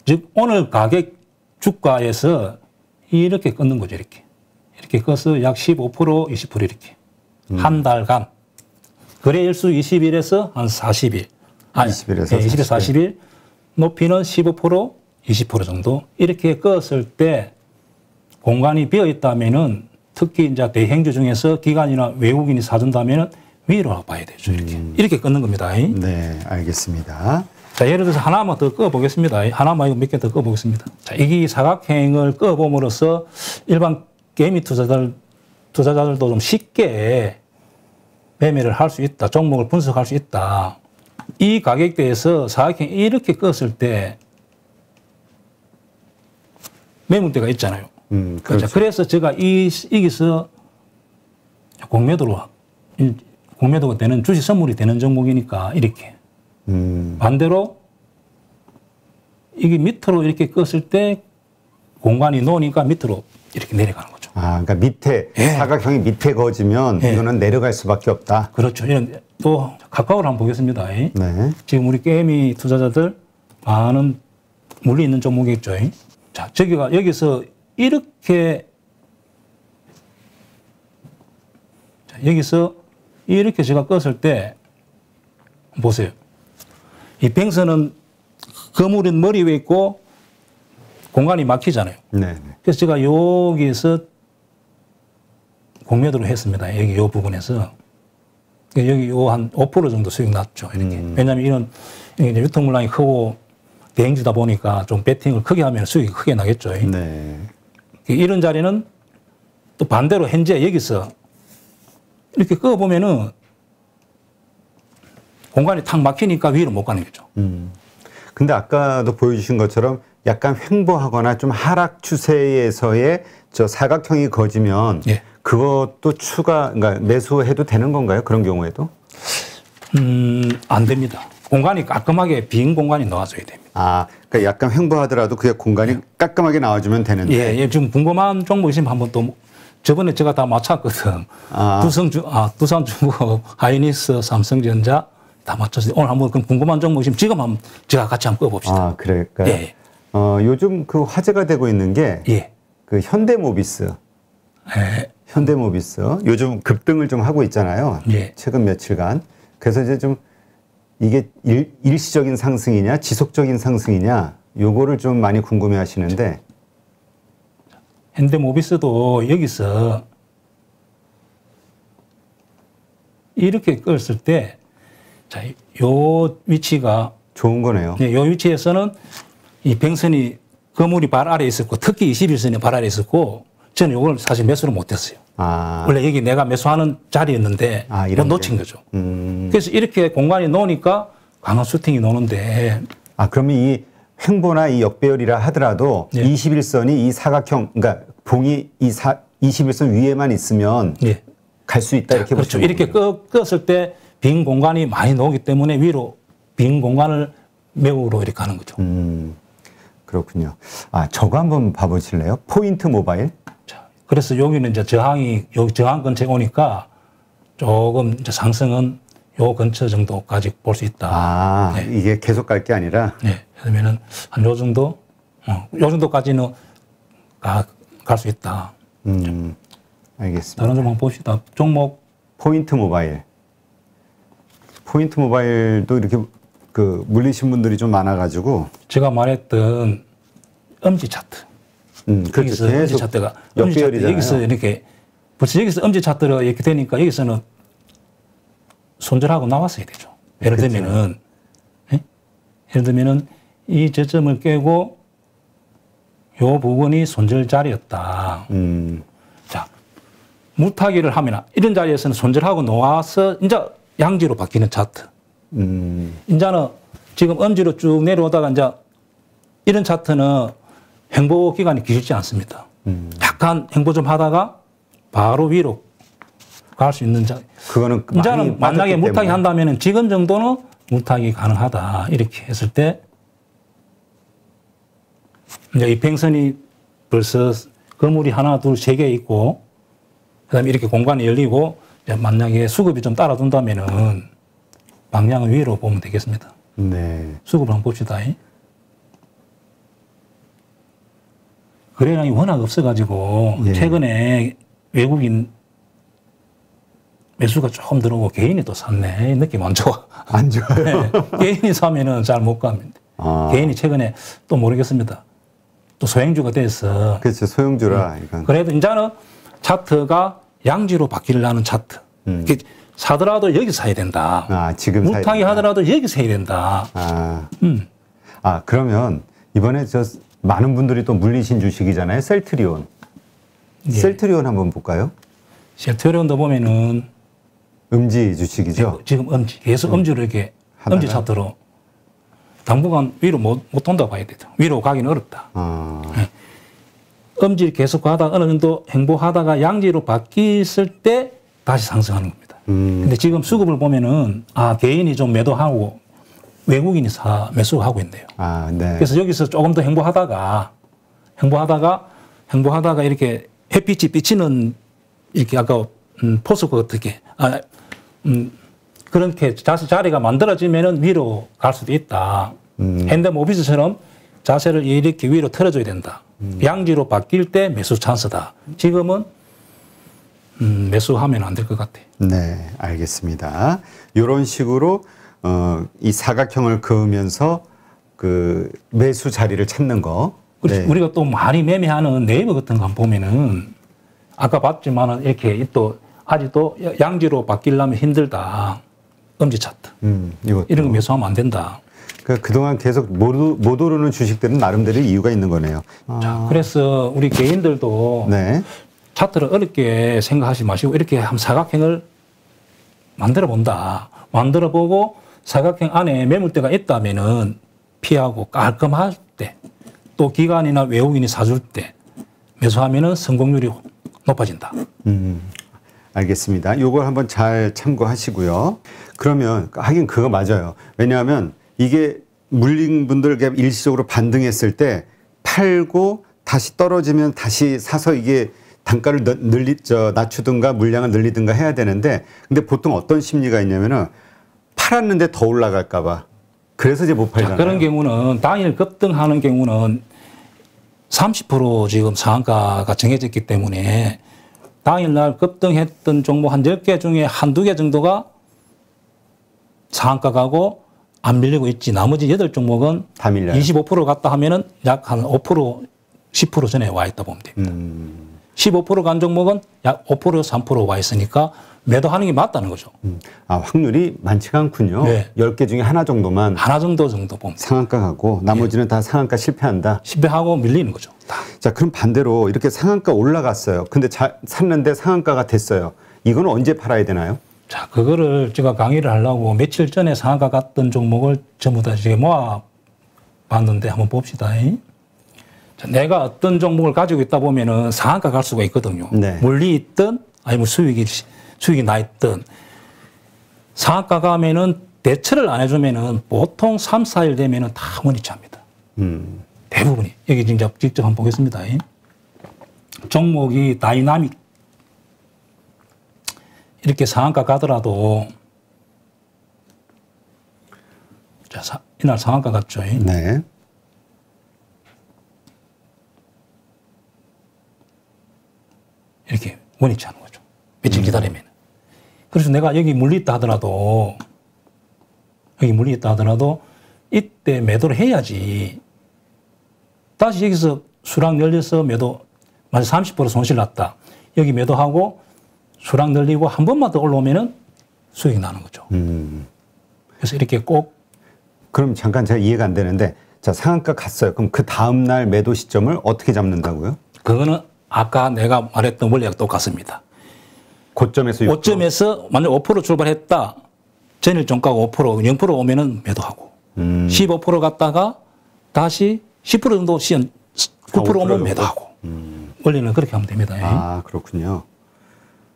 즉 오늘 가격 주가에서 이렇게 끊는 거죠. 이렇게 꺼서 약 15% 20% 이렇게 한 달간 거래일수 20일에서 한 40일 20일에서 20에서 40일 높이는 15% 20% 정도 이렇게 껐을 때 공간이 비어 있다면은 특히 이제 대행주 중에서 기관이나 외국인이 사준다면은 위로 봐야 되죠. 이렇게 끊는 겁니다. 네, 알겠습니다. 자, 예를 들어서 하나만 더 꺼보겠습니다. 하나만 몇 개 더 꺼보겠습니다. 자, 이게 사각형을 꺼봄으로써 일반 개미 투자자들도 좀 쉽게 매매를 할 수 있다. 종목을 분석할 수 있다. 이 가격대에서 사각형이 이렇게 껐을 때 매물대가 있잖아요. 그렇죠. 그래서 제가 여기서 공매도가 되는 주식 선물이 되는 종목이니까 이렇게 반대로 이게 밑으로 이렇게 껐을 때 공간이 놓으니까 밑으로 이렇게 내려가는 거죠. 그러니까 밑에 사각형이 밑에 거지면 이거는 내려갈 수밖에 없다. 그렇죠. 이런 또 카카오를 한번 보겠습니다. 네. 지금 우리 게이미 투자자들 많은 물리 있는 종목이겠죠. 자, 여기서 이렇게 제가 껐을 때 보세요. 이 뱅선은 거물은 머리 위에 있고 공간이 막히잖아요. 네. 그래서 제가 여기서 공매도를 했습니다. 여기 요 부분에서. 여기 요 한 5% 정도 수익 났죠. 이렇게. 왜냐하면 이런 유통 물량이 크고 대행주다 보니까 좀 배팅을 크게 하면 수익이 크게 나겠죠. 네. 이런 자리는 또 반대로 현재 여기서 이렇게 꺼보면은 공간이 탁 막히니까 위로 못 가는 거죠. 근데 아까도 보여주신 것처럼 약간 횡보하거나 좀 하락 추세에서의 저 사각형이 거지면 그것도 그러니까 매수해도 되는 건가요? 그런 경우에도? 안 됩니다. 공간이 깔끔하게 빈 공간이 나와줘야 됩니다. 그러니까 약간 횡보하더라도 그게 공간이 깔끔하게 나와주면 되는데. 지금 궁금한 종목 있으면 한번 또 저번에 제가 다 맞췄거든. 두산중공업, 하이닉스, 삼성전자 다 맞췄어요. 오늘 한번 궁금한 종목 있으면 지금 한번 제가 같이 한번 꺼봅시다. 그럴까요? 요즘 그 화제가 되고 있는 게 그 현대모비스. 현대모비스. 요즘 급등을 좀 하고 있잖아요. 최근 며칠간. 그래서 이제 좀 이게 일시적인 상승이냐 지속적인 상승이냐 요거를 좀 많이 궁금해 하시는데. 현대모비스도 여기서 이렇게 껐을 때, 자, 요 위치가 좋은 거네요. 요 위치에서는 이 뱅선이 거물이 발 아래에 있었고, 특히 21선이 발 아래에 있었고, 저는 요걸 사실 매수를 못했어요. 원래 여기 내가 매수하는 자리였는데, 이건 놓친 거죠. 그래서 이렇게 공간이 놓으니까 강한 슈팅이 노는데. 그러면 이 횡보나 이 역배열이라 하더라도 21선이 이 사각형, 그러니까 봉이 이 21선 위에만 있으면 갈 수 있다 이렇게 그렇죠. 이렇게 껐을 때 빈 공간이 많이 나오기 때문에 위로 빈 공간을 매우로 이렇게 하는 거죠. 그렇군요. 저거 한번 봐보실래요? 포인트 모바일. 자, 그래서 여기는 이제 여기 저항 근처에 오니까 조금 이제 상승은 요 근처 정도까지 볼 수 있다. 이게 계속 갈 게 아니라. 그러면은 한 요 정도, 요 정도까지는 갈 수 있다. 알겠습니다. 다른 점 한번 봅시다. 종목. 포인트 모바일. 포인트 모바일도 이렇게 그 물리신 분들이 좀 많아가지고. 제가 말했던 엄지 차트. 그렇죠. 엄지 차트가. 여기서 이렇게, 벌써 여기서 엄지 차트가 이렇게 되니까 여기서는 손절하고 나왔어야 되죠. 예를 들면은, 이 저점을 깨고 요 부분이 손절 자리였다. 음. 자, 물타기를 하면 이런 자리에서는 손절하고 놓아서 이제 양지로 바뀌는 차트. 이제는 지금 음지로 쭉 내려오다가 이제 이런 차트는 행보 기간이 길지 않습니다. 약간 행보 좀 하다가 바로 위로 갈 수 있는 자리. 그거는 이제는 만약에 물타기 한다면 지금 정도는 물타기 가능하다. 이렇게 했을 때 이제 이평선이 벌써 건물이 하나, 둘, 세 개 있고 그다음에 이렇게 공간이 열리고 만약에 수급이 좀 따라준다면은 방향은 위로 보면 되겠습니다. 네. 수급을 한번 봅시다. 거래량이 워낙 없어가지고 예. 최근에 외국인 매수가 조금 들어오고 개인이 또 샀네. 느낌 안 좋아. 안 좋아요. 네. 개인이 사면은 잘 못 갑니다. 개인이 최근에 또 모르겠습니다. 또 소형주가 돼서. 그렇죠. 소형주라. 이건. 그래도 이제는 차트가 양지로 바뀌려는 차트. 사더라도 여기 사야 된다. 아, 지금 물타기 하더라도 여기 사야 된다. 그러면 이번에 많은 분들이 또 물리신 주식이잖아요. 셀트리온. 예. 셀트리온 한번 볼까요? 셀트리온도 보면은 음지 주식이죠. 지금 음지. 계속 음지로 이렇게 음지 차트로 당분간 위로 못 돈다고 봐야 되죠. 위로 가기는 어렵다. 네. 음지 계속 가다가 어느 정도 행보하다가 양지로 바뀌었을 때 다시 상승하는 겁니다. 근데 지금 수급을 보면은 개인이 좀 매도하고 외국인이 매수하고 있네요. 네. 그래서 여기서 조금 더 행보하다가 이렇게 햇빛이 비치는 이렇게 아까 포스코 어떻게 그렇게 자리가 만들어지면은 위로 갈 수도 있다. 현대모비스처럼 자세를 이렇게 위로 틀어줘야 된다. 양지로 바뀔 때 매수 찬스다. 지금은 매수하면 안 될 것 같아요. 네, 알겠습니다. 이런 식으로 이 사각형을 그으면서 그 매수 자리를 찾는 거. 그렇죠. 네. 우리가 또 많이 매매하는 네이버 같은 거 보면은 아까 봤지만은 이렇게 또 아직도 양지로 바뀌려면 힘들다. 음지 차트. 이런 거 매수하면 안 된다. 그동안 계속 못 오르는 주식들은 나름대로 이유가 있는 거네요. 자, 그래서 우리 개인들도 네. 차트를 어렵게 생각하지 마시고 이렇게 한 사각형을 만들어 본다. 만들어 보고 사각형 안에 매물대가 있다면은 피하고 깔끔할 때 또 기관이나 외국인이 사줄 때 매수하면은 성공률이 높아진다. 알겠습니다. 요걸 한번 잘 참고하시고요. 그러면 하긴 그거 맞아요. 왜냐하면 이게 물린 분들에게 일시적으로 반등했을 때 팔고 다시 떨어지면 다시 사서 이게 단가를 낮추든가 물량을 늘리든가 해야 되는데 근데 보통 어떤 심리가 있냐면은 팔았는데 더 올라갈까 봐. 그래서 이제 못 팔잖아요. 그런 경우는 당일 급등하는 경우는 30% 지금 상한가가 정해졌기 때문에 당일날 급등했던 종목 한 10개 중에 한두 개 정도가 상한가 가고 안 밀리고 있지. 나머지 8종목은 다 밀려요. 25% 갔다 하면은 약 한 5%, 10% 전에 와 있다 보면 됩니다. 15% 간 종목은 약 5%, 3% 와 있으니까 매도하는 게 맞다는 거죠. 확률이 많지가 않군요. 네. 10개 중에 하나 정도만 하나 정도 보면 상한가 가고 나머지는 다 상한가 실패한다. 실패하고 밀리는 거죠. 다. 자, 그럼 반대로 이렇게 상한가 올라갔어요. 근데 샀는데 상한가가 됐어요. 이거는 언제 팔아야 되나요? 자, 그거를 제가 강의를 하려고 며칠 전에 상한가 갔던 종목을 전부 다 이제 모아 봤는데 한번 봅시다. 자, 내가 어떤 종목을 가지고 있다 보면은 상한가 갈 수가 있거든요. 네. 물리 있든 아니면 수익이 나 있든 상한가 가면은 대처를 안 해주면은 보통 3, 4일 되면은 다 원위치합니다. 대부분이. 여기 진짜 직접 한번 보겠습니다. 종목이 다이나믹 이렇게 상한가 가더라도 자, 이날 상한가 갔죠. 네. 이렇게 원위치하는 거죠. 며칠 기다리면. 그래서 내가 여기 물리있다 하더라도 이때 매도를 해야지. 다시 여기서 수락 열려서 매도, 만약 30% 손실 났다. 여기 매도하고 수락 늘리고 한 번만 더 올라오면은 수익이 나는 거죠. 그래서 이렇게 꼭. 그럼 잠깐 제가 이해가 안 되는데, 자, 상한가 갔어요. 그럼 그 다음날 매도 시점을 어떻게 잡는다고요? 그거는 아까 내가 말했던 원리와 똑같습니다. 고점에서 6%. 5점에서 만약 5% 출발했다. 전일 종가가 5%, 0% 오면은 매도하고 15% 갔다가 다시 10% 정도 시연 9% 오면 매도하고 원리는 그렇게 하면 됩니다. 아, 그렇군요.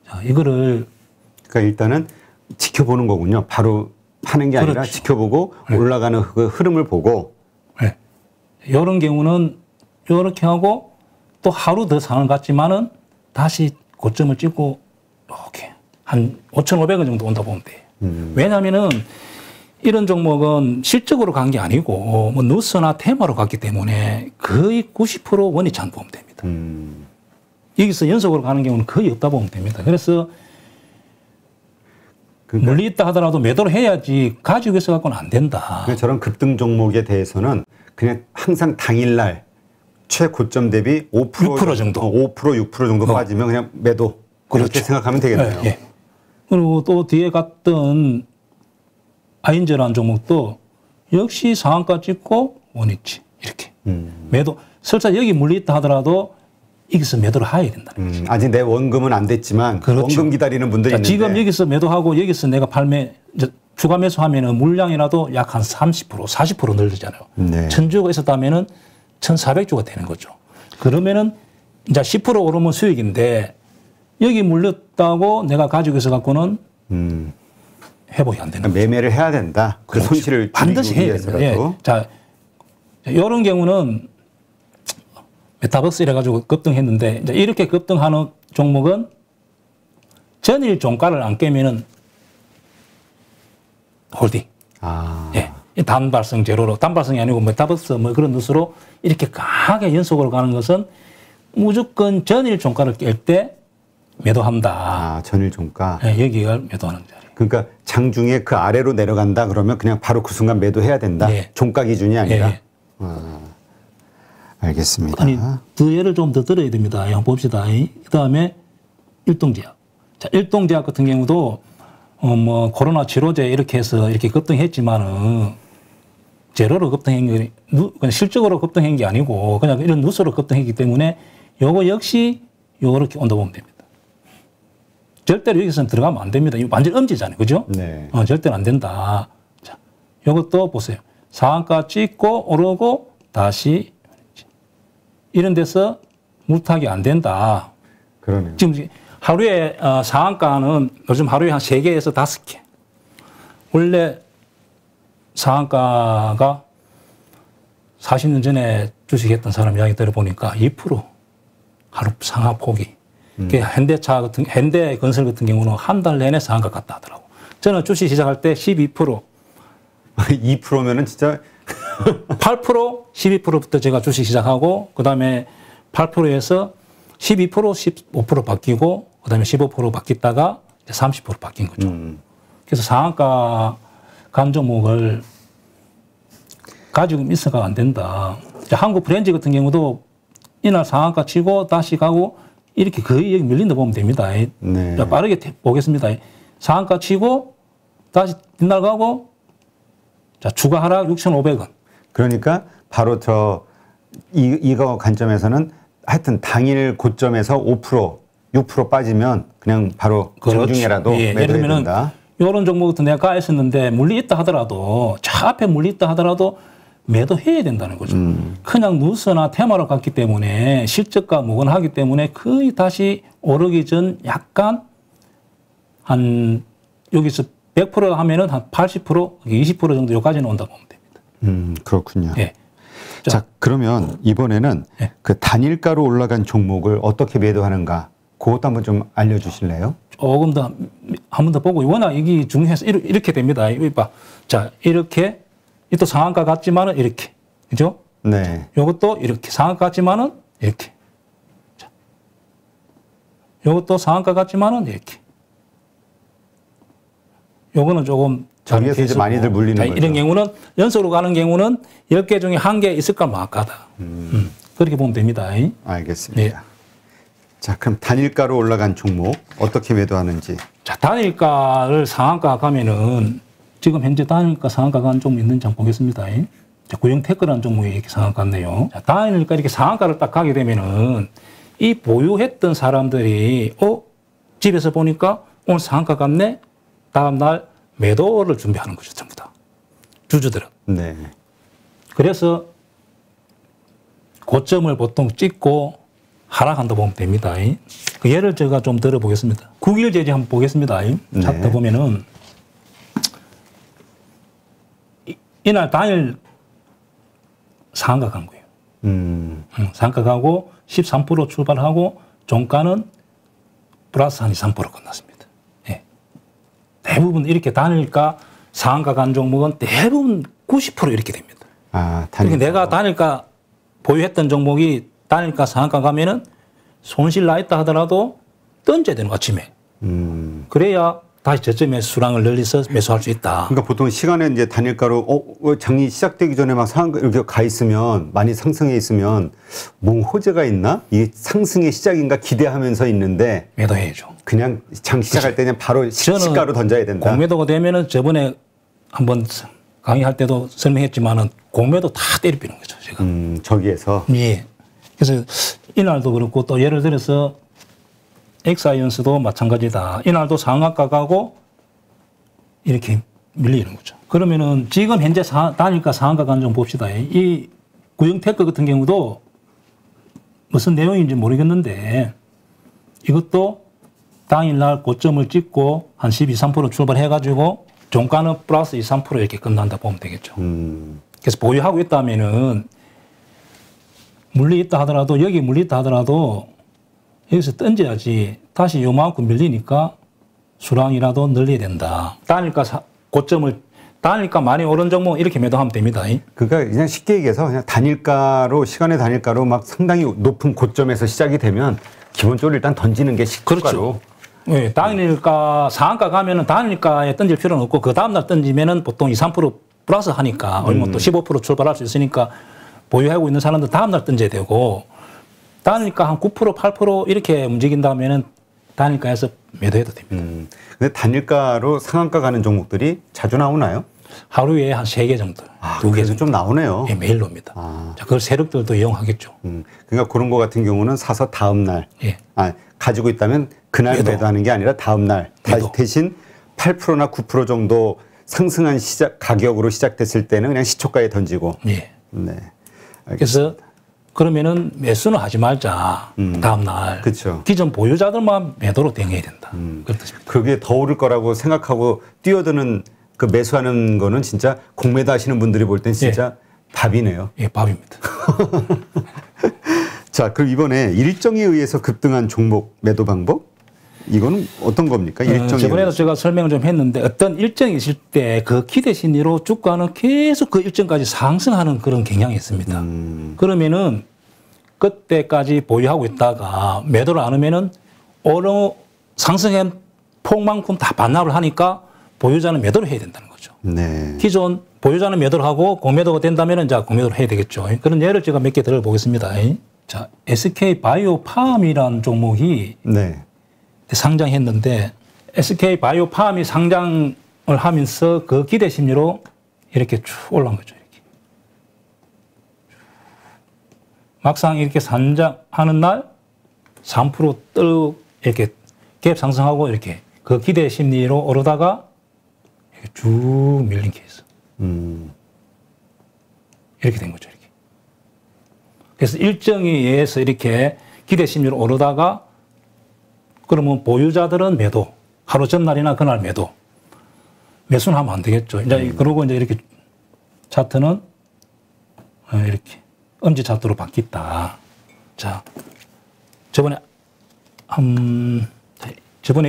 자, 이거를 그러니까 일단은 지켜보는 거군요. 바로 파는 게 아니라 그렇죠. 지켜보고 네. 올라가는 그 흐름을 보고. 네. 이런 경우는 이렇게 하고 또 하루 더 상을 갔지만은 다시 고점을 찍고 이렇게 한 5,500원 정도 온다 보면 돼요. 왜냐하면은 이런 종목은 실적으로 간 게 아니고 뭐 누스나 테마로 갔기 때문에 거의 90% 원위치 보면 됩니다. 여기서 연속으로 가는 경우는 거의 없다 보면 됩니다. 그래서 그러니까 멀리 있다 하더라도 매도를 해야지 가지고 있어 갖고는 안 된다. 그러니까 저런 급등 종목에 대해서는 그냥 항상 당일날 최고점 대비 5% 6% 정도. 5% 6% 정도 빠지면 그냥 매도. 그렇게 그렇죠. 생각하면 되겠네요. 예. 그리고 또 뒤에 갔던 아인저라는 종목도 역시 상한가 찍고 원위치 이렇게 매도. 설사 여기 물리 있다 하더라도 여기서 매도를 해야 된다는 거죠. 아직 내 원금은 안 됐지만 그렇죠. 원금 기다리는 분들이 자, 있는데 지금 여기서 매도하고 여기서 내가 이제 추가 매수하면은 물량이라도 약 한 30%, 40% 늘리잖아요. 네. 1,000주가 있었다면은 1,400주가 되는 거죠. 그러면은 이제 10% 오르면 수익인데 여기 물렸다고 내가 가지고 있어 갖고는 회복이 안 되는 거죠. 매매를 해야 된다. 그 그렇죠. 손실을 반드시 줄이기 해야 됩니다. 위해서라도. 예. 자, 이런 경우는 메타버스 이래가지고 급등했는데 이제 이렇게 급등하는 종목은 전일 종가를 안 깨면은 홀딩. 아. 예. 이 단발성 제로로, 단발성이 아니고 메타버스 뭐 그런 뉴스로 이렇게 강하게 연속으로 가는 것은 무조건 전일 종가를 깰 때 매도한다. 아, 전일 종가. 예, 여기가 매도하는 자리. 그러니까 장중에 그 아래로 내려간다 그러면 그냥 바로 그 순간 매도해야 된다. 예. 종가 기준이 아니라. 예. 알겠습니다. 아니, 더 예를 좀 더 들어야 됩니다. 한번 봅시다. 그 다음에 일동제약. 자, 일동제약 같은 경우도, 뭐, 코로나 치료제 이렇게 해서 이렇게 급등했지만은, 제로로 급등한 게, 그냥 실적으로 급등한 게 아니고, 그냥 이런 누수로 급등했기 때문에, 요거 역시 요렇게 온다 보면 됩니다. 절대로 여기서는 들어가면 안 됩니다. 이거 완전 엄지잖아요. 그죠? 네. 절대로 안 된다. 자, 요것도 보세요. 상한가 찍고 오르고 다시 이런 데서 물타기 안 된다. 그러네요. 지금 하루에 상한가는 요즘 하루에 한 3개에서 5개. 원래 상한가가 40년 전에 주식했던 사람 이야기 들어보니까 2% 하루 상하 폭이. 현대차 같은, 현대건설 같은 경우는 한 달 내내 상한가 갔다 하더라고. 저는 주식 시작할 때 12%. 2%면은 진짜 8%, 12%부터 제가 주식 시작하고, 그 다음에 8%에서 12%, 15% 바뀌고, 그 다음에 15% 바뀌다가 이제 30% 바뀐 거죠. 그래서 상한가 간 종목을 가지고 있어가 안 된다. 한국 브랜드 같은 경우도 이날 상한가 치고 다시 가고, 이렇게 거의 여기 밀린다 보면 됩니다. 네. 자, 빠르게 보겠습니다. 상한가 치고, 다시 뒷날 가고, 자, 추가 하락 6,500원. 그러니까 바로 이거 관점에서는 하여튼 당일 고점에서 5%, 6% 빠지면 그냥 바로 그렇죠. 정중에라도 예, 매도해야 예를 들면은 된다. 이런 종목 같은 내가 가했었는데 물리 있다 하더라도 차 앞에 물리 있다 하더라도 매도해야 된다는 거죠. 그냥 누스나 테마로 갔기 때문에 실적과 무관하기 때문에 거의 다시 오르기 전 약간 한 여기서 100% 하면은 한 80%, 20% 정도 여기까지는 온다고 보면 됩니다. 그렇군요. 예. 자, 그러면 이번에는 예. 그 단일가로 올라간 종목을 어떻게 매도하는가 그것도 한번 좀 알려주실래요? 조금 더 한 번 더 보고 워낙 이게 중요해서 이렇게 됩니다. 이거 봐. 자, 이렇게 또 상한가 같지만은 이렇게. 그죠? 네. 요것도 이렇게 상한가 같지만은 이렇게. 자. 요것도 상한가 같지만은 이렇게. 요거는 조금 저기에서 이제 많이들 물리는 거죠. 이런 경우는 연속으로 가는 경우는 10개 중에 1개 있을까 말까다. 그렇게 보면 됩니다. 알겠습니다. 네. 자, 그럼 단일가로 올라간 종목 어떻게 매도하는지. 자, 단일가를 상한가 가면은 지금 현재 단일가 상한가 간 종목 있는지 한번 보겠습니다. 자, 구형테크라는 종목이 이렇게 상한가 갔네요. 자, 단일가 이렇게 상한가를 딱 가게 되면은 이 보유했던 사람들이 집에서 보니까 오늘 상한가 갔네. 다음 날 매도를 준비하는 거죠, 전부 다. 주주들은. 네. 그래서 고점을 보통 찍고 하락한다 보면 됩니다. 그 예를 제가 좀 들어보겠습니다. 9일 제지 한번 보겠습니다. 차트 보면은 이날 당일 상한가 간 거예요. 상한가 가고 13% 출발하고 종가는 플러스 한 2, 3% 끝났습니다. 예. 대부분 이렇게 단일가 상한가 간 종목은 대부분 90% 이렇게 됩니다. 아, 그러니까 내가 단일가 보유했던 종목이 단일가 상한가 가면은 손실 나 있다 하더라도 던져야 되는 아침에. 그래야 다시 저점에 수량을 늘려서 매수할 수 있다. 그러니까 보통 시간에 이제 단일가로 장이 시작되기 전에 막 상한가 이렇게 가 있으면 많이 상승해 있으면 뭔 호재가 있나? 이게 상승의 시작인가 기대하면서 있는데 매도해야죠. 그냥 장 시작할 때 그냥 바로 시가로 던져야 된다. 공매도가 되면은 저번에 한번 강의할 때도 설명했지만은 공매도 다 때리비는 거죠, 제가. 저기에서. 예. 그래서 이날도 그렇고 또 예를 들어서 엑사이언스도 마찬가지다. 이날도 상한가 가고 이렇게 밀리는 거죠. 그러면은 지금 현재 단일가 상한가 간 좀 봅시다. 이 구형테크 같은 경우도 무슨 내용인지 모르겠는데 이것도 당일날 고점을 찍고 한 12, 3% 출발해가지고 종가는 플러스 2, 3% 이렇게 끝난다 보면 되겠죠. 그래서 보유하고 있다면은 물리 있다 하더라도 여기 물리 있다 하더라도 여기서 던져야지 다시 요만큼 밀리니까 수량이라도 늘려야 된다. 단일가 많이 오른 종목 이렇게 매도하면 됩니다. 그러니까 그냥 쉽게 얘기해서 그냥 단일가로 시간의 단일가로 막 상당히 높은 고점에서 시작이 되면 기본적으로 일단 던지는 게 시가로. 그렇죠. 네, 단일가 상한가 가면은 단일가에 던질 필요는 없고 그 다음날 던지면은 보통 2, 3% 플러스 하니까 얼마 또 15% 출발할 수 있으니까 보유하고 있는 사람들 다음날 던져야 되고 단일가 한 9%, 8% 이렇게 움직인다면은 단일가에서 매도해도 됩니다. 근데 단일가로 상한가 가는 종목들이 자주 나오나요? 하루에 한 3개 정도, 2개 정도. 좀 나오네요. 예, 매일 옵니다. 자, 그걸 세력들도 이용하겠죠. 그러니까 그런 거 같은 경우는 사서 다음 날, 예. 가지고 있다면 그날 매도하는 게 아니라 다음 날 대신 8%나 9% 정도 상승한 가격으로 시작됐을 때는 그냥 시초가에 던지고. 예. 네. 그래서 그러면은 매수는 하지 말자. 다음 날. 그렇죠. 기존 보유자들만 매도로 대응해야 된다. 그렇습니다. 그게 더 오를 거라고 생각하고 뛰어드는 그 매수하는 거는 진짜 공매도 하시는 분들이 볼 땐 진짜 밥이네요. 예, 밥입니다. 자, 그럼 이번에 일정에 의해서 급등한 종목 매도 방법? 이거는 어떤 겁니까? 일정에 저번에도 제가 설명을 좀 했는데 어떤 일정이 있을 때 그 기대 심리로 주가는 계속 그 일정까지 상승하는 그런 경향이 있습니다. 그러면은 그때까지 보유하고 있다가 매도를 안 하면은 어느 상승한 폭만큼 다 반납을 하니까 보유자는 매도를 해야 된다는 거죠. 네. 기존 보유자는 매도를 하고 공매도가 된다면은 자 공매도를 해야 되겠죠. 그런 예를 제가 몇 개 들어보겠습니다. 자, SK 바이오팜이라는 종목이 네. 상장했는데 SK 바이오팜이 상장을 하면서 그 기대 심리로 이렇게 쭉 올라온 거죠. 이렇게. 막상 이렇게 상장하는 날 3% 이렇게 갭 상승하고 이렇게 그 기대 심리로 오르다가 이렇게 쭉 밀린 케이스. 이렇게 된 거죠. 이렇게. 그래서 일정에 의해서 이렇게 기대 심리로 오르다가 그러면 보유자들은 매도, 하루 전날이나 그날 매도. 매수는 하면 안 되겠죠. 이제 그러고 이제 이렇게 차트는 이렇게 엄지 차트로 바뀌었다. 자, 저번에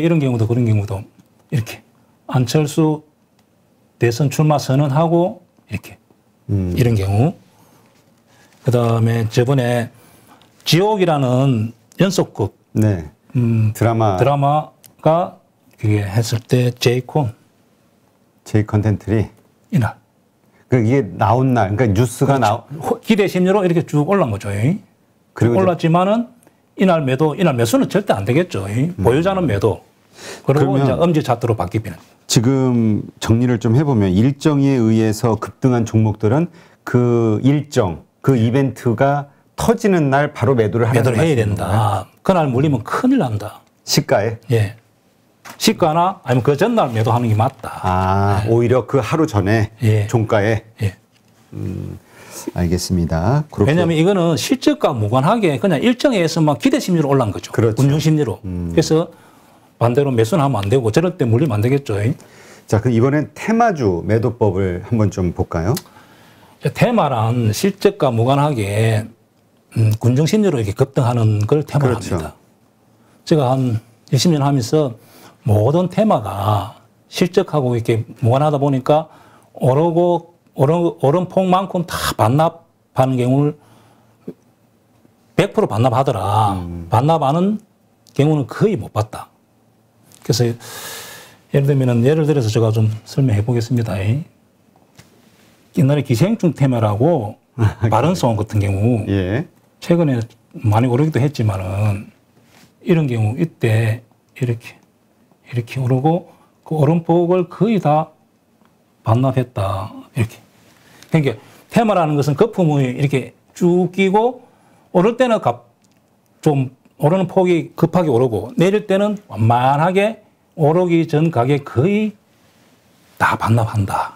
이런 경우도 그런 경우도 이렇게 안철수 대선 출마 선언하고 이렇게 이런 경우. 그 다음에 저번에 지옥이라는 연속극. 네. 드라마가 그게 했을 때 J 컨텐츠리 이날. 이게 나온 날, 그러니까 뉴스가 그렇죠. 기대 심리로 이렇게 쭉 올라온 거죠. 그리고 올랐지만은 이날 매수는 절대 안 되겠죠. 보유자는 매도. 그리고 이제 엄지 차트로 바뀌는. 지금 정리를 좀 해보면 일정에 의해서 급등한 종목들은 그 일정, 그 이벤트가 터지는 날 바로 매도를 해야 된다. 그날 물리면 큰일 난다. 시가에? 예. 시가나 아니면 그 전날 매도하는 게 맞다. 아, 오히려 그 하루 전에 예. 종가에? 예. 알겠습니다. 그렇고. 왜냐하면 이거는 실적과 무관하게 그냥 일정에서만 기대 심리로 올라온 거죠. 그렇죠. 운용 심리로. 그래서 반대로 매수는 하면 안 되고 저럴 때 물리면 안 되겠죠. 자, 그럼 이번엔 테마주 매도법을 한번 좀 볼까요? 테마란 실적과 무관하게 군중 심리로 이렇게 급등하는 걸 테마로 그렇죠. 합니다. 제가 한 20년 하면서 모든 테마가 실적하고 이렇게 무관하다 보니까 오른 폭만큼 다 반납하는 경우를 100% 반납하더라. 반납하는 경우는 거의 못 봤다. 그래서 예를 들어서 제가 좀 설명해 보겠습니다. 옛날에 기생충 테마라고 바른소원 같은 경우 예. 최근에 많이 오르기도 했지만은 이런 경우 이때 이렇게 오르고 그 오름폭을 거의 다 반납했다. 이렇게. 그러니까 테마라는 것은 거품이 이렇게 쭉 끼고 오를 때는 좀 오르는 폭이 급하게 오르고 내릴 때는 완만하게 오르기 전 가격 거의 다 반납한다.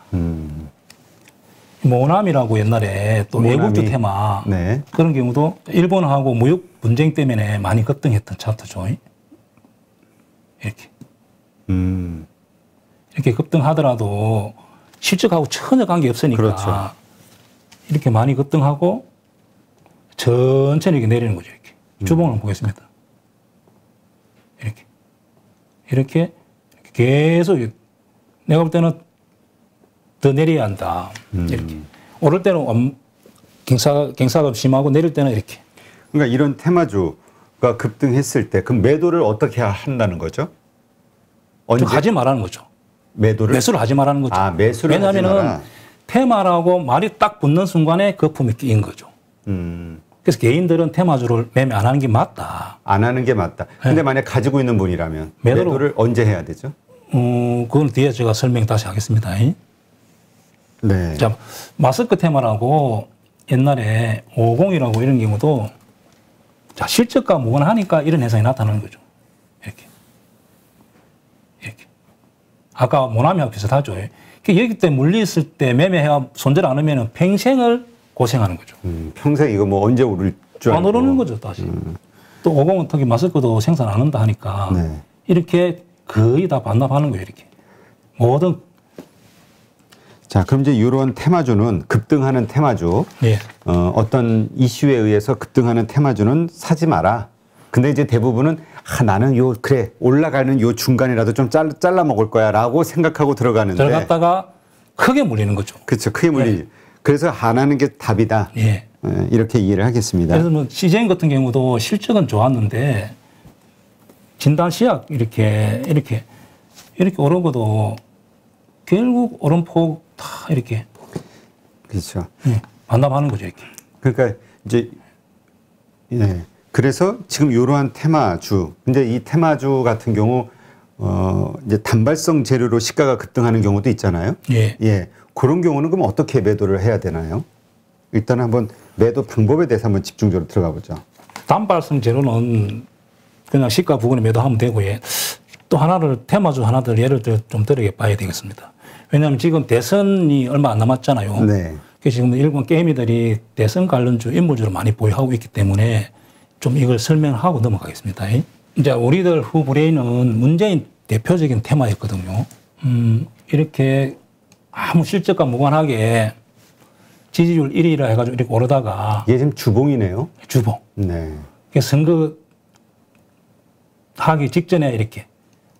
모나미라고 옛날에 또 모나미. 외국주 테마 네. 그런 경우도 일본하고 무역 분쟁 때문에 많이 급등했던 차트죠. 이렇게. 이렇게 급등하더라도 실적하고 전혀 관계 없으니까 그렇죠. 이렇게 많이 급등하고 천천히 이렇게 내리는 거죠. 이렇게. 주봉을 보겠습니다. 이렇게 계속 내가 볼 때는 더 내려야 한다. 이렇게. 오를 때는 경사가 심하고 내릴 때는 이렇게. 그러니까 이런 테마주가 급등했을 때 그럼 매도를 어떻게 한다는 거죠? 언제? 좀 하지 말라는 거죠. 매수를 하지 말라는 거죠. 아, 매수를 하지 왜냐하면 마라. 테마라고 말이 딱 붙는 순간에 거품이 끼인 거죠. 그래서 개인들은 테마주를 매매 안 하는 게 맞다. 안 하는 게 맞다. 근데 만약 가지고 있는 분이라면 매도를 언제 해야 되죠? 그건 뒤에 제가 설명 다시 하겠습니다. 네. 자, 마스크 테마라고 옛날에 50이라고 이런 경우도 자, 실적과 무관하니까 이런 현상이 나타나는 거죠. 이렇게. 아까 모나미하고 비슷하죠. 여기 때 물리있을 때 매매해가 손절 안 하면 평생을 고생하는 거죠. 평생 이거 뭐 언제 오를 줄 안 알고. 오르는 거죠, 다시. 또 50은 특히 마스크도 생산 안 한다 하니까 네. 이렇게 거의 다 반납하는 거예요, 이렇게. 모든. 자, 그럼 이제 이런 테마주는 급등하는 테마주, 예. 어떤 이슈에 의해서 급등하는 테마주는 사지 마라. 근데 이제 대부분은 나는 그래 올라가는 요 중간이라도 좀 잘라 먹을 거야라고 생각하고 들어가는데 들어갔다가 크게 물리는 거죠. 그렇죠. 크게 물리. 네. 그래서 안 하는 게 답이다. 예. 이렇게 이해를 하겠습니다. 그래서 뭐 CJ 같은 경우도 실적은 좋았는데 진단 시약 이렇게 오르고도 결국 오름폭 다 이렇게 그렇죠. 반납하는 거죠, 이렇게. 그러니까 이제 그래서 지금 이러한 테마주, 근데 이 테마주 같은 경우 이제 단발성 재료로 시가가 급등하는 경우도 있잖아요. 예. 그런 경우는 그럼 어떻게 매도를 해야 되나요? 일단 한번 매도 방법에 대해서 한번 집중적으로 들어가 보죠. 단발성 재료는 그냥 시가 부근에 매도하면 되고, 또 테마주 하나를 예를 들어 좀 들어게 봐야 되겠습니다. 왜냐하면 지금 대선이 얼마 안 남았잖아요. 네. 그래서 지금 일본 게임이들이 대선 관련주, 인물주를 많이 보유하고 있기 때문에 좀 이걸 설명하고 넘어가겠습니다. 이제 우리들 후브레인은 문재인 대표적인 테마였거든요. 이렇게 아무 실적과 무관하게 지지율 1위라 해가지고 이렇게 오르다가 이게 지금 주봉이네요. 주봉. 네. 선거 하기 직전에 이렇게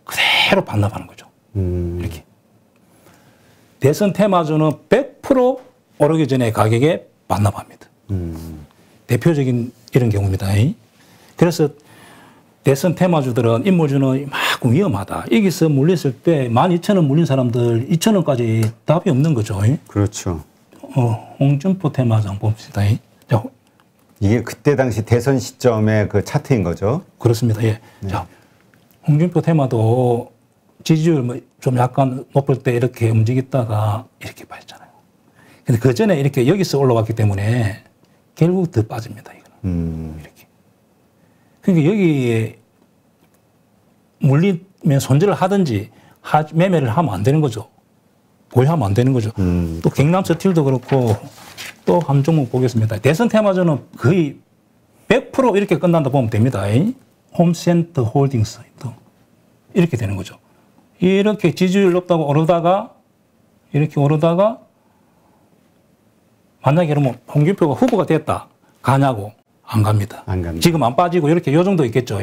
그대로 반납하는 거죠. 이렇게. 대선 테마주는 100% 오르기 전에 가격에 반납합니다. 대표적인 이런 경우입니다. 그래서 대선 테마주들은 인물주는 이만큼 위험하다. 여기서 물렸을 때 12,000원 물린 사람들 2,000원까지 답이 없는 거죠. 그렇죠. 홍준표 테마주 한번 봅시다. 자, 이게 그때 당시 대선 시점의 그 차트인 거죠. 그렇습니다. 예. 네. 자, 홍준표 테마도 지지율 좀 약간 높을 때 이렇게 움직였다가 이렇게 빠졌잖아요. 근데 그 전에 이렇게 여기서 올라왔기 때문에 결국 더 빠집니다. 이거는. 이렇게. 그러니까 여기 물리면 손절을 하든지 매매를 하면 안 되는 거죠. 보유하면 안 되는 거죠. 또 경남 스틸도 그렇고 또 한 종목 보겠습니다. 대선 테마주는 거의 100% 이렇게 끝난다 보면 됩니다. 홈센터 홀딩스 이렇게 되는 거죠. 이렇게 지지율 높다고 오르다가 이렇게 오르다가 만약에 그러면 홍준표가 후보가 됐다. 가냐고 안 갑니다. 안 갑니다. 지금 안 빠지고 이렇게 요 정도 있겠죠.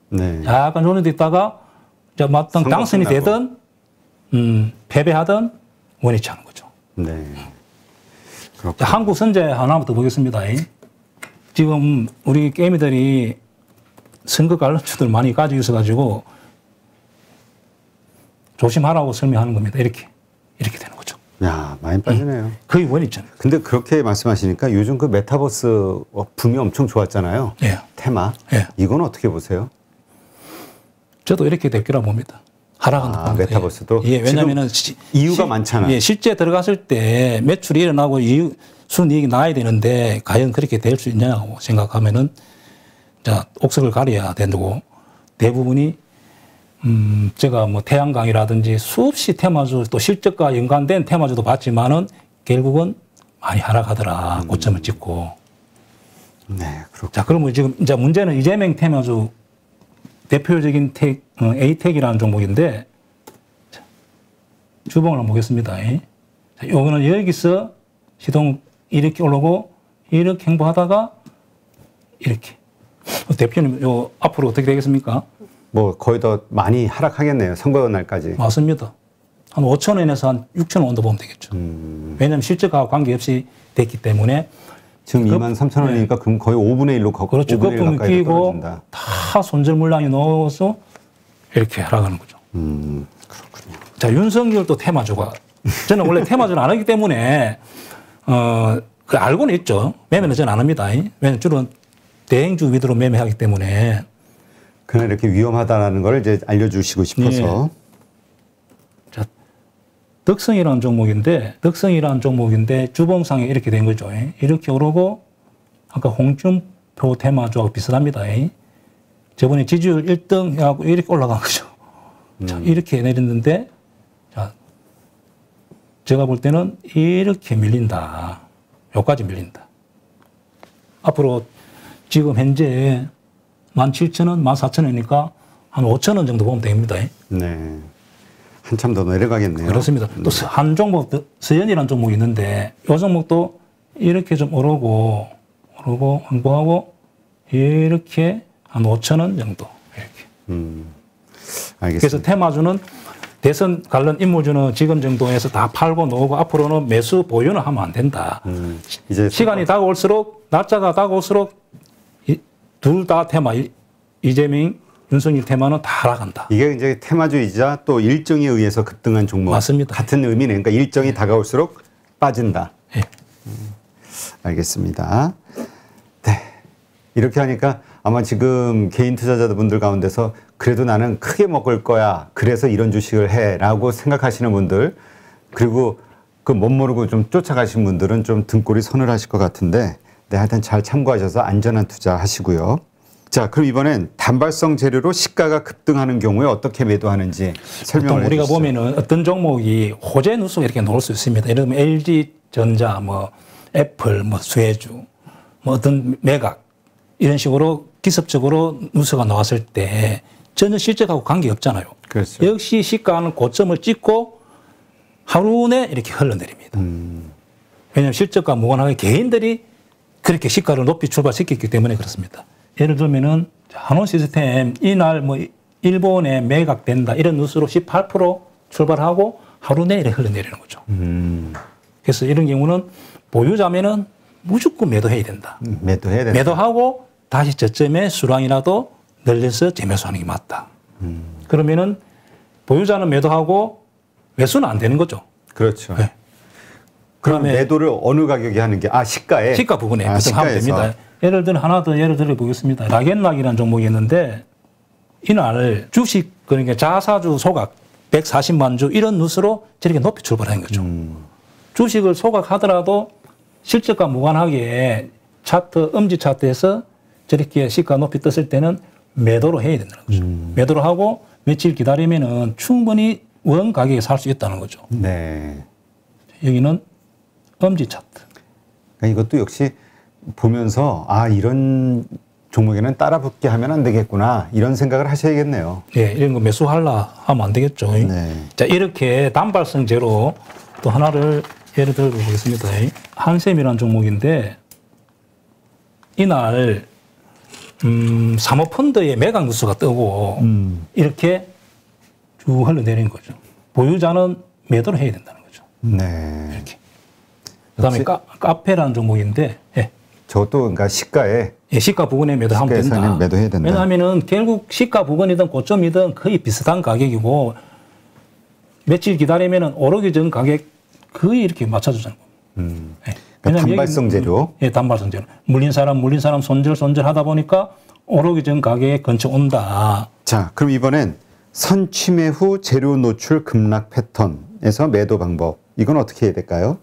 네. 약간 요정도 있다가 이제 마땅 당선이 되든 패배하든 원위치 하는 거죠. 네. 자, 한국 선제 하나부터 보겠습니다. 지금 우리 게임들이 선거 관련주들 많이 가지고 있어가지고 조심하라고 설명하는 겁니다. 이렇게 되는 거죠. 야, 많이 빠지네요. 거의 원위치잖아요. 근데 그렇게 말씀하시니까 요즘 그 메타버스 붐이 엄청 좋았잖아요. 예. 테마. 예. 이건 어떻게 보세요? 저도 이렇게 될 거라 봅니다. 하락한다. 아, 메타버스도? 예, 왜냐면은 이유가 많잖아요. 예, 실제 들어갔을 때 매출이 일어나고 순이익이 나야 되는데 과연 그렇게 될 수 있냐고 생각하면은 자, 옥석을 가려야 된다고 대부분이 제가 뭐 태양광이라든지 수없이 테마주 또 실적과 연관된 테마주도 봤지만은 결국은 많이 하락하더라. 고점을 찍고. 네, 그렇군요. 자, 그러면 지금 이제 문제는 이재명 테마주 대표적인 에이텍이라는 종목인데 자, 주봉을 한번 보겠습니다. 자, 요거는 여기서 시동 이렇게 올라오고 이렇게 행보하다가 이렇게. 대표님, 요 앞으로 어떻게 되겠습니까? 뭐 거의 더 많이 하락하겠네요. 선거 날까지. 맞습니다. 한 5천 원에서 한 6천 원 정도 보면 되겠죠. 왜냐하면 실적과 관계없이 됐기 때문에 지금 23,000원이니까 그럼 거의 5분의 1로 그렇죠. 5분의 1 거품이 가까이 끼고 떨어진다. 다 손절 물량이 넣어서 이렇게 하락하는 거죠. 그렇군요. 자, 윤석열도 테마주가 저는 원래 테마주를 안 하기 때문에 그 알고는 있죠. 매매는 저는 안 합니다. 왜냐하면 주로 대행주 위주로 매매하기 때문에. 그냥 이렇게 위험하다는 걸 이제 알려주시고 싶어서. 예. 자, 덕성이라는 종목인데 주봉상에 이렇게 된 거죠. 이렇게 오르고 아까 홍준표 테마주하고 비슷합니다. 저번에 지지율 1등 해갖고 이렇게 올라간 거죠. 자, 이렇게 내렸는데 자, 제가 볼 때는 이렇게 밀린다. 여기까지 밀린다. 앞으로 지금 현재 17,000원, 14,000원이니까 한 5,000원 정도 보면 됩니다. 네. 한참 더 내려가겠네요. 그렇습니다. 또 한 종목, 서현이라는 종목이 있는데 이 종목도 이렇게 좀 오르고 행보하고 이렇게 한 5,000원 정도 이렇게. 알겠습니다. 그래서 테마주는 대선 관련 인물주는 지금 정도에서 다 팔고 놓고 앞으로는 매수 보유는 하면 안 된다. 이제 시간이 다가올수록 날짜가 다가올수록 둘 다 테마 이재명, 윤석열 테마는 다 하락한다. 이게 이제 테마주이자 또 일정에 의해서 급등한 종목. 맞습니다. 같은 의미네. 그러니까 일정이 다가올수록 빠진다. 예. 알겠습니다. 네. 이렇게 하니까 아마 지금 개인 투자자분들 가운데서 그래도 나는 크게 먹을 거야. 그래서 이런 주식을 해. 라고 생각하시는 분들 그리고 그 못 모르고 좀 쫓아가신 분들은 좀 등골이 서늘하실 것 같은데 네, 하여튼 잘 참고하셔서 안전한 투자 하시고요. 자, 그럼 이번엔 단발성 재료로 시가가 급등하는 경우에 어떻게 매도하는지 설명을 우리가 해주시죠. 보면은 어떤 종목이 호재 누수가 이렇게 나올 수 있습니다. 예를 들면 LG전자, 뭐 애플, 뭐 수혜주, 뭐 어떤 매각 이런 식으로 기습적으로 누수가 나왔을 때 전혀 실적하고 관계 없잖아요. 그렇죠. 역시 시가는 고점을 찍고 하루 내 이렇게 흘러내립니다. 왜냐하면 실적과 무관하게 개인들이 그렇게 시가를 높이 출발시켰기 때문에 그렇습니다. 예를 들면은 한원 시스템 이날 뭐 일본에 매각된다 이런 뉴스로 18% 출발하고 하루 내일에 흘러내리는 거죠. 그래서 이런 경우는 보유자면은 무조건 매도해야 된다. 매도해야 된다. 매도하고 다시 저점에 수량이라도 늘려서 재매수하는 게 맞다. 그러면은 보유자는 매도하고 매수는 안 되는 거죠. 그렇죠. 네. 그럼 매도를 어느 가격에 하는 게 시가에 시가 부분에 하면 시가에서. 됩니다. 예를 들어 하나 더 예를 들어 보겠습니다. 락앤락이라는 종목이 있는데 이날 주식 그러니까 자사주 소각 140만 주 이런 뉴스로 저렇게 높이 출발하는 거죠. 주식을 소각하더라도 실적과 무관하게 차트 엄지 차트에서 저렇게 시가 높이 떴을 때는 매도로 해야 된다는 거죠. 매도를 하고 며칠 기다리면은 충분히 원 가격에 살 수 있다는 거죠. 네. 여기는 엄지 차트. 그러니까 이것도 역시 보면서 아 이런 종목에는 따라붙게 하면 안 되겠구나 이런 생각을 하셔야겠네요. 네, 이런 거 매수하려 하면 안 되겠죠. 네. 자, 이렇게 단발성제로 또 하나를 예를 들어 보겠습니다. 한샘이라는 종목인데 이날 사모펀드의 매각 뉴스가 뜨고 이렇게 쭉 흘러내리는 거죠. 보유자는 매도를 해야 된다는 거죠. 네. 이렇게. 그다음에 카페라는 종목인데, 예. 저것도 그러니까 시가에 예, 시가 부근에 매도하면 된다. 매도해야 된다. 왜냐하면은 결국 시가 부근이든 고점이든 거의 비슷한 가격이고 며칠 기다리면은 오르기 전 가격 거의 이렇게 맞춰주잖아요. 예. 그러니까 단발성 재료. 예, 단발성 재료. 물린 사람 손절 하다 보니까 오르기 전 가격에 근처 온다. 자, 그럼 이번엔 선취매 후 재료 노출 급락 패턴에서 매도 방법. 이건 어떻게 해야 될까요?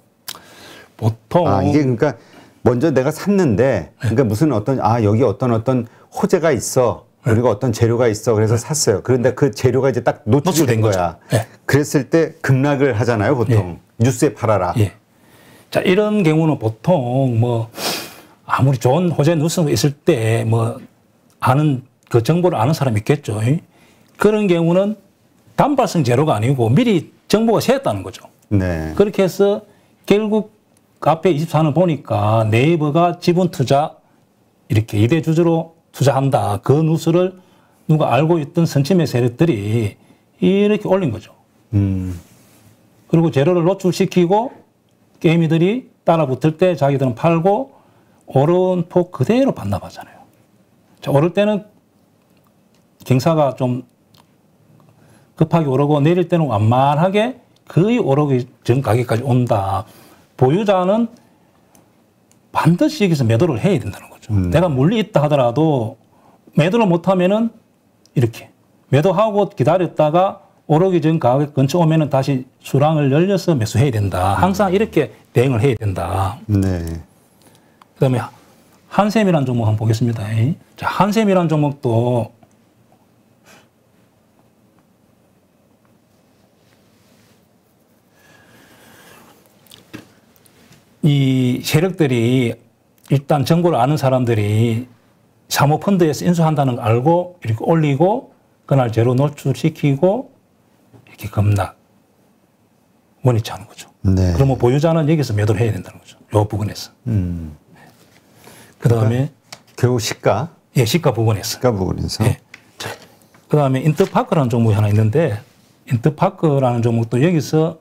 보통 이게 그러니까 먼저 내가 샀는데 그러니까 무슨 여기 어떤 호재가 있어. 그리고 어떤 재료가 있어. 그래서 샀어요. 그런데 그 재료가 이제 딱 노출된 거야. 네. 그랬을 때 급락을 하잖아요, 보통. 뉴스에 팔아라. 예. 자, 이런 경우는 보통 뭐 아무리 좋은 호재 뉴스가 있을 때 뭐 아는 그 정보를 아는 사람이 있겠죠. 그런 경우는 단발성 재료가 아니고 미리 정보가 새었다는 거죠. 네. 그렇게 해서 결국 카페 24는 보니까 네이버가 지분 투자 이렇게 2대 주주로 투자한다. 그 뉴스를 누가 알고 있던 선침의 세력들이 이렇게 올린 거죠. 그리고 재료를 노출시키고 게이미들이 따라붙을 때 자기들은 팔고 오른 폭 그대로 반납하잖아요. 자, 오를 때는 경사가 좀 급하게 오르고 내릴 때는 완만하게 거의 오르기 전 가격까지 온다. 보유자는 반드시 여기서 매도를 해야 된다는 거죠. 내가 물리 있다 하더라도 매도를 못하면은 이렇게 매도하고 기다렸다가 오르기 전 가격 근처 오면은 다시 수량을 열려서 매수해야 된다. 항상 이렇게 대응을 해야 된다. 네. 그다음에 한샘이라는 종목 한번 보겠습니다. 자, 한샘이라는 종목도 이 세력들이 일단 정보를 아는 사람들이 사모펀드에서 인수한다는 걸 알고 이렇게 올리고 그날 재료 노출시키고 이렇게 급락 원위치 하는 거죠. 네. 그러면 보유자는 여기서 매도를 해야 된다는 거죠. 요 부분에서. 그 다음에 결국 시가. 예, 시가 부분에서. 시가 부분에서. 예. 그 다음에 인터파크라는 종목이 하나 있는데 인터파크라는 종목도 여기서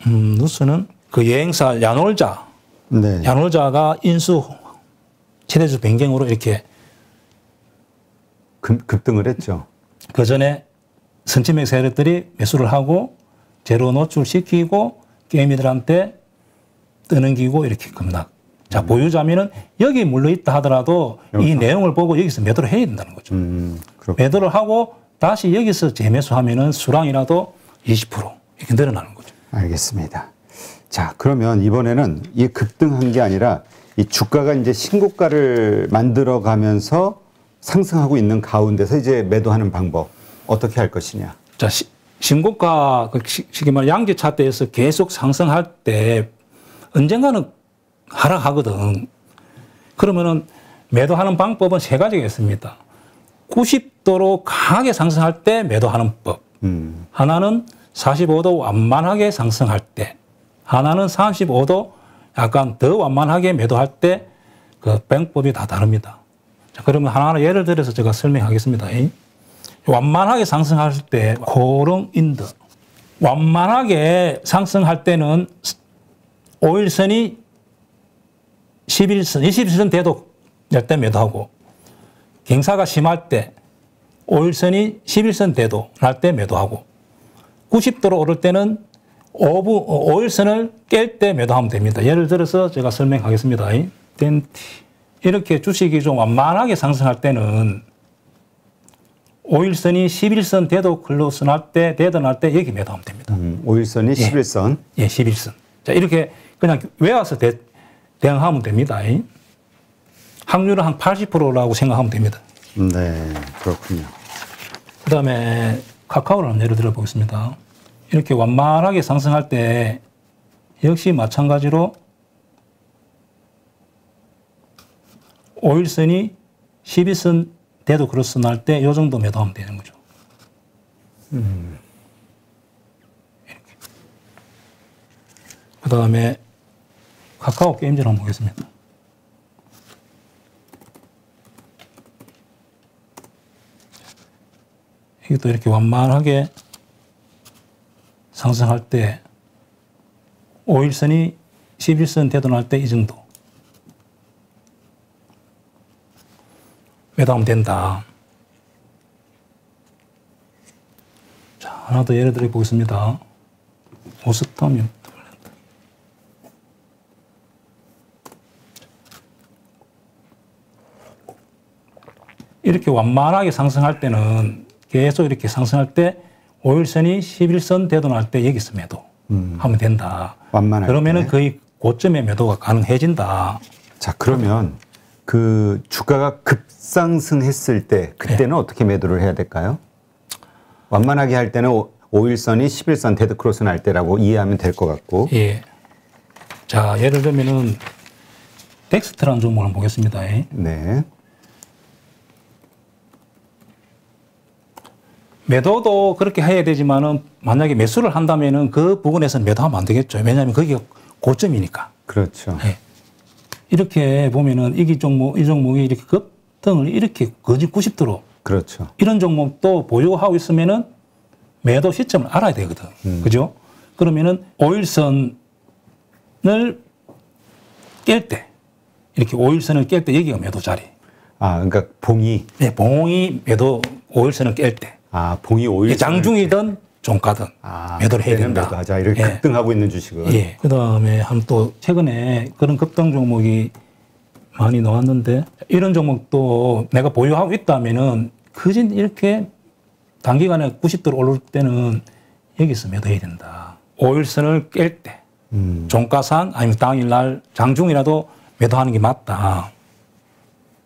뉴스는 그 여행사 야놀자. 네. 야놀자가 인수 최대주 변경으로 이렇게 급등을 했죠. 그 전에 선침의 세력들이 매수를 하고 재료 노출시키고 게이미들한테 떠넘기고 이렇게 급락. 자, 보유자면은 여기 물려있다 하더라도 이 내용을 보고 여기서 매도를 해야 된다는 거죠. 매도를 하고 다시 여기서 재매수하면은 수량이라도 20% 이렇게 늘어나는 거죠. 알겠습니다. 자, 그러면 이번에는 이 급등한 게 아니라 이 주가가 이제 신고가를 만들어 가면서 상승하고 있는 가운데서 이제 매도하는 방법 어떻게 할 것이냐. 자, 신고가 쉽게 말해 양지 차트에서 계속 상승할 때 언젠가는 하락하거든. 그러면은 매도하는 방법은 세 가지가 있습니다. 90도로 강하게 상승할 때 매도하는 법. 하나는 45도 완만하게 상승할 때. 하나는 35도 약간 더 완만하게 매도할 때 그 방법이 다 다릅니다. 자, 그러면 하나하나 예를 들어서 제가 설명하겠습니다. 완만하게 상승할 때 고령 인드. 완만하게 상승할 때는 5일선이 11선, 21선 돼도 때 매도하고 경사가 심할 때 5일선이 11선 돼도 날 때 매도하고 90도로 오를 때는 5일선을 깰 때 매도하면 됩니다. 예를 들어서 제가 설명하겠습니다. 이렇게 주식이 좀 완만하게 상승할 때는 5일선이 11선 돼도 클로스 날 때, 되던 날 때 여기 매도하면 됩니다. 5일선이 11선. 예, 11선. 자, 이렇게 그냥 외워서 대응하면 됩니다. 확률은 한 80%라고 생각하면 됩니다. 네, 그렇군요. 그 다음에 카카오를 한번 예를 들어 보겠습니다. 이렇게 완만하게 상승할 때 역시 마찬가지로 5일선이 11선 데드 크로스 날 때 이 정도 매도하면 되는 거죠. 이렇게. 그 다음에 카카오 게임즈를 한번 보겠습니다. 이것도 이렇게 완만하게 상승할 때 5일선이 11선 되돌아날 때 이 정도 매도하면 된다. 자, 하나 더 예를 들어 보겠습니다. 오스텀 이렇게 완만하게 상승할 때는 계속 이렇게 상승할 때 5일선이 11선 되돌아날 때 여기서 매도 하면 된다. 완만할 그러면은 때. 거의 고점에 매도가 가능해진다. 자, 그러면 그 주가가 급상승했을 때 그때는 어떻게 매도를 해야 될까요? 완만하게 할 때는 5일선이 11선 데드 크로스 날 때라고 이해하면 될 것 같고. 예. 자, 예를 들면은 덱스트라는 종목을 한번 보겠습니다. 네. 매도도 그렇게 해야 되지만은 만약에 매수를 한다면은 그 부분에서는 매도하면 안 되겠죠. 왜냐하면 거기가 고점이니까. 그렇죠. 예. 이렇게 보면은 이 종목이 이렇게 급등을 이렇게 거의 90도로 그렇죠. 이런 종목도 보유하고 있으면은 매도 시점을 알아야 되거든. 그죠? 그러면은 5일선을 깰 때, 이렇게 5일선을 깰 때 여기가 매도 자리. 아, 그러니까 봉이. 네, 봉이 매도 5일선을 깰 때. 아, 봉이 5일. 장중이든 종가든 매도를 해야 된다. 매도하자. 이렇게 급등하고 있는 주식은. 예. 그 다음에 한 또 최근에 그런 급등 종목이 많이 나왔는데 이런 종목도 내가 보유하고 있다면은 그진 이렇게 단기간에 90도로 오를 때는 여기서 매도해야 된다. 5일선을 깰 때 종가상 아니면 당일날 장중이라도 매도하는 게 맞다.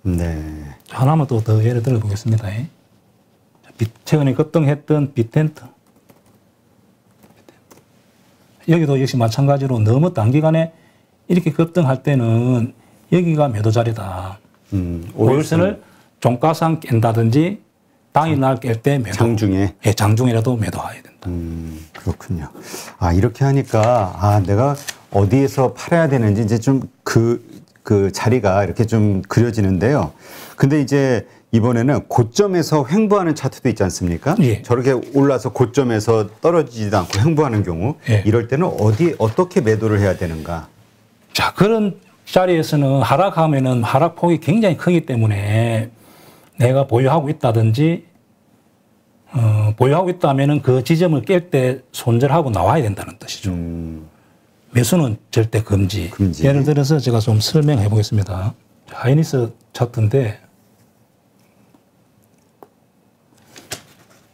네. 하나만 또 더 예를 들어 보겠습니다. 최근에 급등했던 빅텐트. 여기도 역시 마찬가지로 너무 단기간에 이렇게 급등할 때는 여기가 매도 자리다. 5일선을 종가상 깬다든지 당일날 깰 때 매도. 장중에. 예, 장중이라도 매도해야 된다. 그렇군요. 아, 이렇게 하니까, 아, 내가 어디에서 팔아야 되는지 이제 좀 그 자리가 이렇게 좀 그려지는데요. 근데 이제 이번에는 고점에서 횡보하는 차트도 있지 않습니까? 예. 저렇게 올라서 고점에서 떨어지지도 않고 횡보하는 경우, 예. 이럴 때는 어떻게 매도를 해야 되는가? 자, 그런 자리에서는 하락하면은 하락폭이 굉장히 크기 때문에 내가 보유하고 있다든지, 보유하고 있다면은 그 지점을 깰 때 손절하고 나와야 된다는 뜻이죠. 매수는 절대 금지. 예를 들어서 제가 좀 설명해 보겠습니다. 하이닉스 차트인데,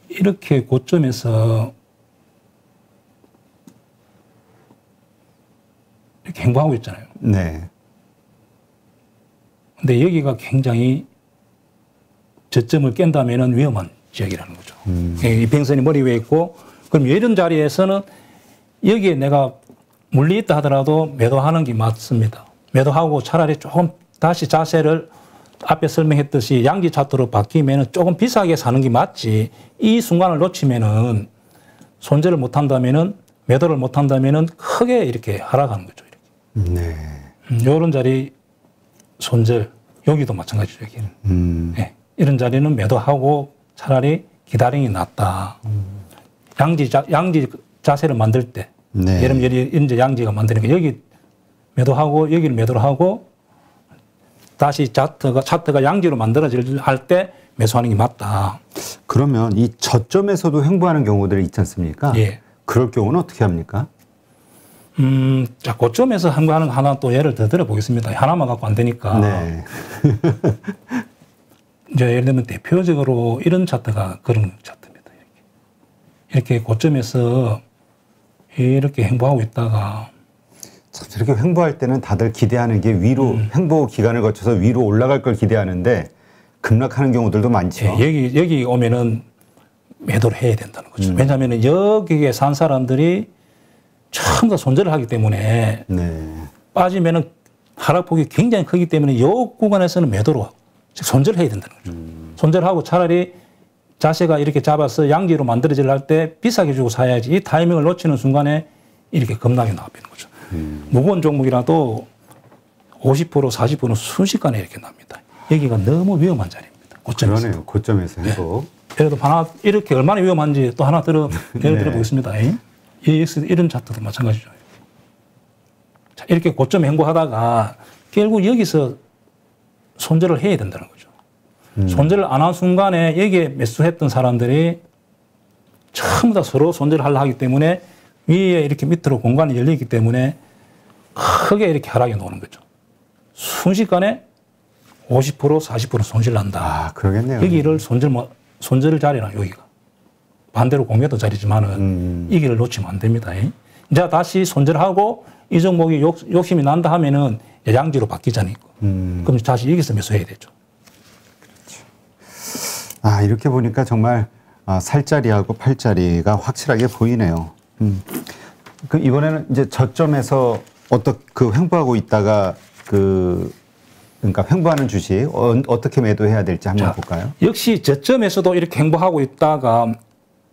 이렇게 고점에서 이렇게 행보하고 있잖아요. 네. 근데 여기가 굉장히 저점을 깬다면은 위험한 지역이라는 거죠. 이평선이 머리 위에 있고, 그럼 이런 자리에서는 여기에 내가 물리 있다 하더라도 매도하는 게 맞습니다. 매도하고 차라리 조금 다시 자세를 앞에 설명했듯이 양지 차트로 바뀌면은 조금 비싸게 사는 게 맞지. 이 순간을 놓치면은 손절을 못 한다면은 매도를 못 한다면은 크게 이렇게 하락하는 거죠. 이렇게. 네. 이런 자리 손절, 여기도 마찬가지죠. 여기는. 네. 이런 자리는 매도하고 차라리 기다림이 낫다. 양지 자세를 만들 때, 네. 예를 들면 이제 양지가 만드니까 여기 매도하고 여기를 매도를 하고 다시 차트가 양지로 만들어질 할 때 매수하는 게 맞다. 그러면 이 저점에서도 횡보하는 경우들이 있지 않습니까? 예. 그럴 경우는 어떻게 합니까? 자, 고점에서 횡보하는 거 하나 또 예를 더 들어보겠습니다. 하나만 갖고 안 되니까. 네. 이제 예를 들면 대표적으로 이런 차트가 그런 차트입니다. 이렇게 고점에서 이렇게 횡보하고 있다가 참 저렇게 횡보할 때는 다들 기대하는 게 위로 횡보 기간을 거쳐서 위로 올라갈 걸 기대하는데 급락하는 경우들도 많죠. 예, 여기 오면은 매도를 해야 된다는 거죠. 왜냐하면 여기에 산 사람들이 전부 다 손절을 하기 때문에 네. 빠지면은 하락폭이 굉장히 크기 때문에 이 구간에서는 매도로 즉 손절을 해야 된다는 거죠. 손절하고 차라리 자세가 이렇게 잡아서 양지로 만들어질 할 때 비싸게 주고 사야지 이 타이밍을 놓치는 순간에 이렇게 급락이 나와버리는 거죠. 무거운 종목이라도 50% 40%는 순식간에 이렇게 납니다. 여기가 너무 위험한 자리입니다. 고점에서. 그러네요. 고점에서 회복. 예를 들어 하나 이렇게 얼마나 위험한지 또 하나 예를 들어보겠습니다. EX 이런 차트도 마찬가지죠. 자, 이렇게 고점에 행보하다가 결국 여기서 손절을 해야 된다는 거죠. 손절을 안 한 순간에 여기에 매수했던 사람들이 전부 다 서로 손절을 하려 하기 때문에 위에 이렇게 밑으로 공간이 열리기 때문에 크게 이렇게 하락이 나오는 거죠. 순식간에 50% 40% 손실 난다. 아, 그러겠네요. 여기를 손절 자리나 여기가. 반대로 공매도 자리지만은 이 길을 놓치면 안 됩니다. 이제 다시 손절하고 이 종목이 욕심이 난다 하면은 양지로 바뀌잖아요. 그럼 다시 여기서 매수해야 되죠. 그렇죠. 아, 이렇게 보니까 정말 살자리하고 팔자리가 확실하게 보이네요. 그 이번에는 이제 저점에서 그 횡보하고 있다가 그러니까 횡보하는 주식 어떻게 매도해야 될지 한번 볼까요? 역시 저점에서도 이렇게 횡보하고 있다가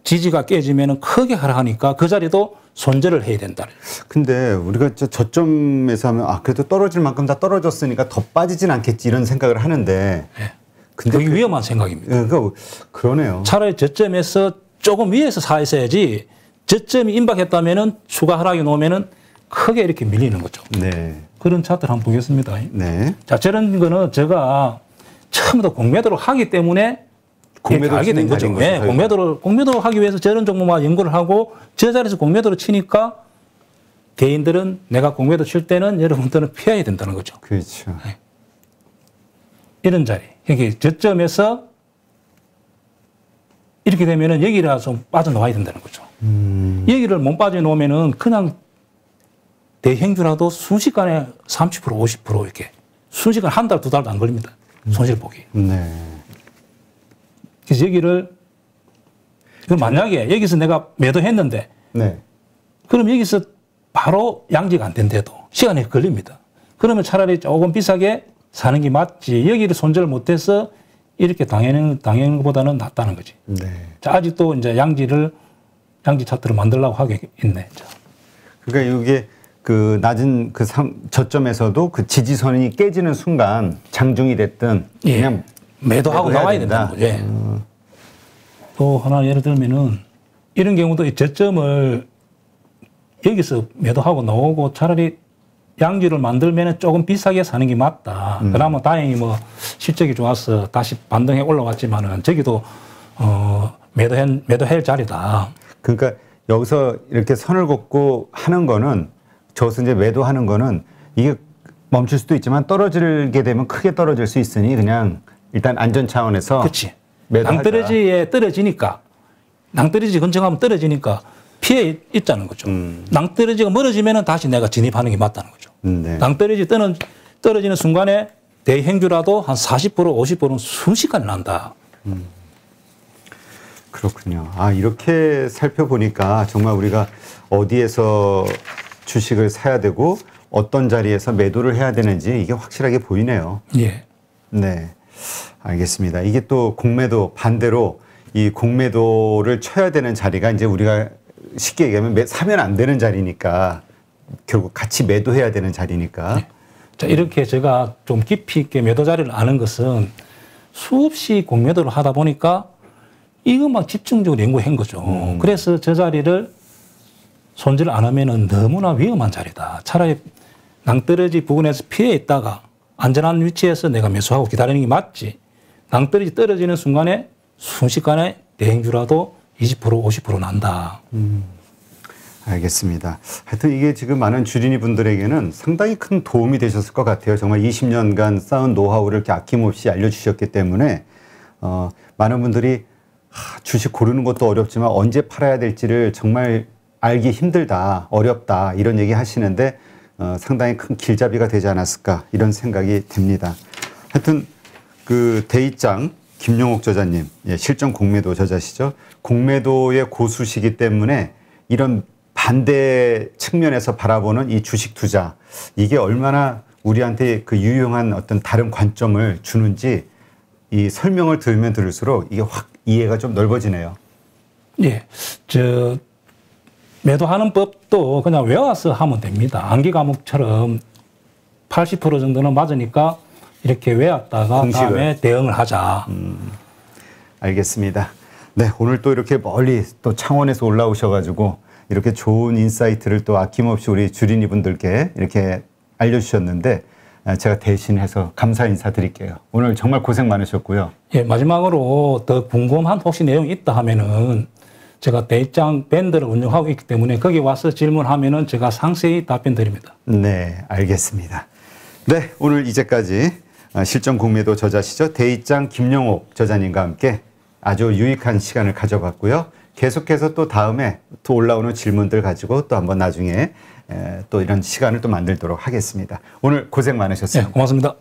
지지가 깨지면 크게 하락하니까 그 자리도 손절을 해야 된다. 근데 우리가 저점에서 하면 그래도 떨어질 만큼 다 떨어졌으니까 더 빠지진 않겠지 이런 생각을 하는데 네. 근데 그게 위험한 생각입니다. 그러네요. 차라리 저점에서 조금 위에서 사 있어야지 저점이 임박했다면은 추가 하락이 나오면은 크게 이렇게 밀리는 거죠. 네. 그런 차트를 한번 보겠습니다. 네. 자, 저런 거는 제가 처음부터 공매도를 하기 때문에 하게 된 거죠. 네, 공매도를 하기 위해서 저런 종목만 연구를 하고 저 자리에서 공매도를 치니까 개인들은 내가 공매도 칠 때는 여러분들은 피해야 된다는 거죠. 그렇죠. 네. 이런 자리. 이렇게 저점에서 이렇게 되면은 여기라 좀 빠져나와야 된다는 거죠. 여기를 못 빠져나오면은 그냥 대형주라도 순식간에 30% 50% 이렇게 순식간 한 달, 두 달도 안 걸립니다. 손실폭이. 네. 그래서 여기를 그럼 만약에 여기서 내가 매도했는데 네. 그럼 여기서 바로 양지가 안 된대도 시간이 걸립니다. 그러면 차라리 조금 비싸게 사는 게 맞지. 여기를 손절을 못해서 이렇게 당하는 것보다는 낫다는 거지. 네. 자, 아직도 이제 양지 차트를 만들려고 하고 있네. 자. 그러니까 이게 그 낮은 저점에서도 그 지지선이 깨지는 순간 장중이 됐든 그냥 매도하고 나와야 된다는 거죠. 예. 또 하나 예를 들면은 이런 경우도 이 저점을 여기서 매도하고 나오고 차라리 양지를 만들면은 조금 비싸게 사는 게 맞다. 그나마 다행히 뭐 실적이 좋아서 다시 반등해 올라왔지만은 저기도 매도할 자리다. 그러니까 여기서 이렇게 선을 긋고 하는 거는 저기서 이제 매도하는 거는 이게 멈출 수도 있지만 떨어지게 되면 크게 떨어질 수 있으니 그냥 일단 안전 차원에서 그렇지. 낭떠러지에 떨어지니까 낭떠러지 근처 가면 떨어지니까 피해 있다는 거죠. 낭떠러지가 멀어지면 다시 내가 진입하는 게 맞다는 거죠. 네. 낭떠러지 떨어지는 순간에 대형주라도 한 40% 50%는 순식간에 난다. 그렇군요. 이렇게 살펴보니까 정말 우리가 어디에서 주식을 사야 되고 어떤 자리에서 매도를 해야 되는지 이게 확실하게 보이네요. 예. 네. 알겠습니다. 이게 또 공매도 반대로 이 공매도를 쳐야 되는 자리가 이제 우리가 쉽게 얘기하면 사면 안 되는 자리니까 결국 같이 매도해야 되는 자리니까. 네. 자, 이렇게 제가 좀 깊이 있게 매도 자리를 아는 것은 수없이 공매도를 하다 보니까 이것만 집중적으로 연구한 거죠. 그래서 저 자리를 손질 안 하면은 너무나 위험한 자리다. 차라리 낭떠러지 부근에서 피해 있다가 안전한 위치에서 내가 매수하고 기다리는 게 맞지. 낭떠러지 떨어지는 순간에 순식간에 대형주라도 20% 50% 난다. 알겠습니다. 하여튼 이게 지금 많은 주린이 분들에게는 상당히 큰 도움이 되셨을 것 같아요. 정말 20년간 쌓은 노하우를 이렇게 아낌없이 알려주셨기 때문에 많은 분들이 주식 고르는 것도 어렵지만 언제 팔아야 될지를 정말 알기 힘들다, 어렵다 이런 얘기 하시는데 상당히 큰 길잡이가 되지 않았을까 이런 생각이 듭니다. 하여튼 그 대입장 김용옥 저자님, 예, 실전 공매도 저자시죠. 공매도의 고수시기 때문에 이런 반대 측면에서 바라보는 이 주식 투자, 이게 얼마나 우리한테 그 유용한 어떤 다른 관점을 주는지 이 설명을 들으면 들을수록 이게 확 이해가 좀 넓어지네요. 예. 매도하는 법도 그냥 외워서 하면 됩니다. 암기 과목처럼 80% 정도는 맞으니까 이렇게 외웠다가 공식을. 다음에 대응을 하자. 알겠습니다. 네, 오늘 또 이렇게 멀리 또 창원에서 올라오셔가지고 이렇게 좋은 인사이트를 또 아낌없이 우리 주린이 분들께 이렇게 알려주셨는데 제가 대신해서 감사 인사드릴게요. 오늘 정말 고생 많으셨고요. 예, 마지막으로 더 궁금한 혹시 내용이 있다 하면은 제가 대입장 밴드를 운영하고 있기 때문에 거기 와서 질문하면은 제가 상세히 답변 드립니다. 네, 알겠습니다. 네, 오늘 이제까지 실전 공매도 저자시죠. 대입장 김용옥 저자님과 함께 아주 유익한 시간을 가져봤고요. 계속해서 또 다음에 또 올라오는 질문들 가지고 또 한번 나중에 또 이런 시간을 또 만들도록 하겠습니다. 오늘 고생 많으셨습니다. 네, 고맙습니다.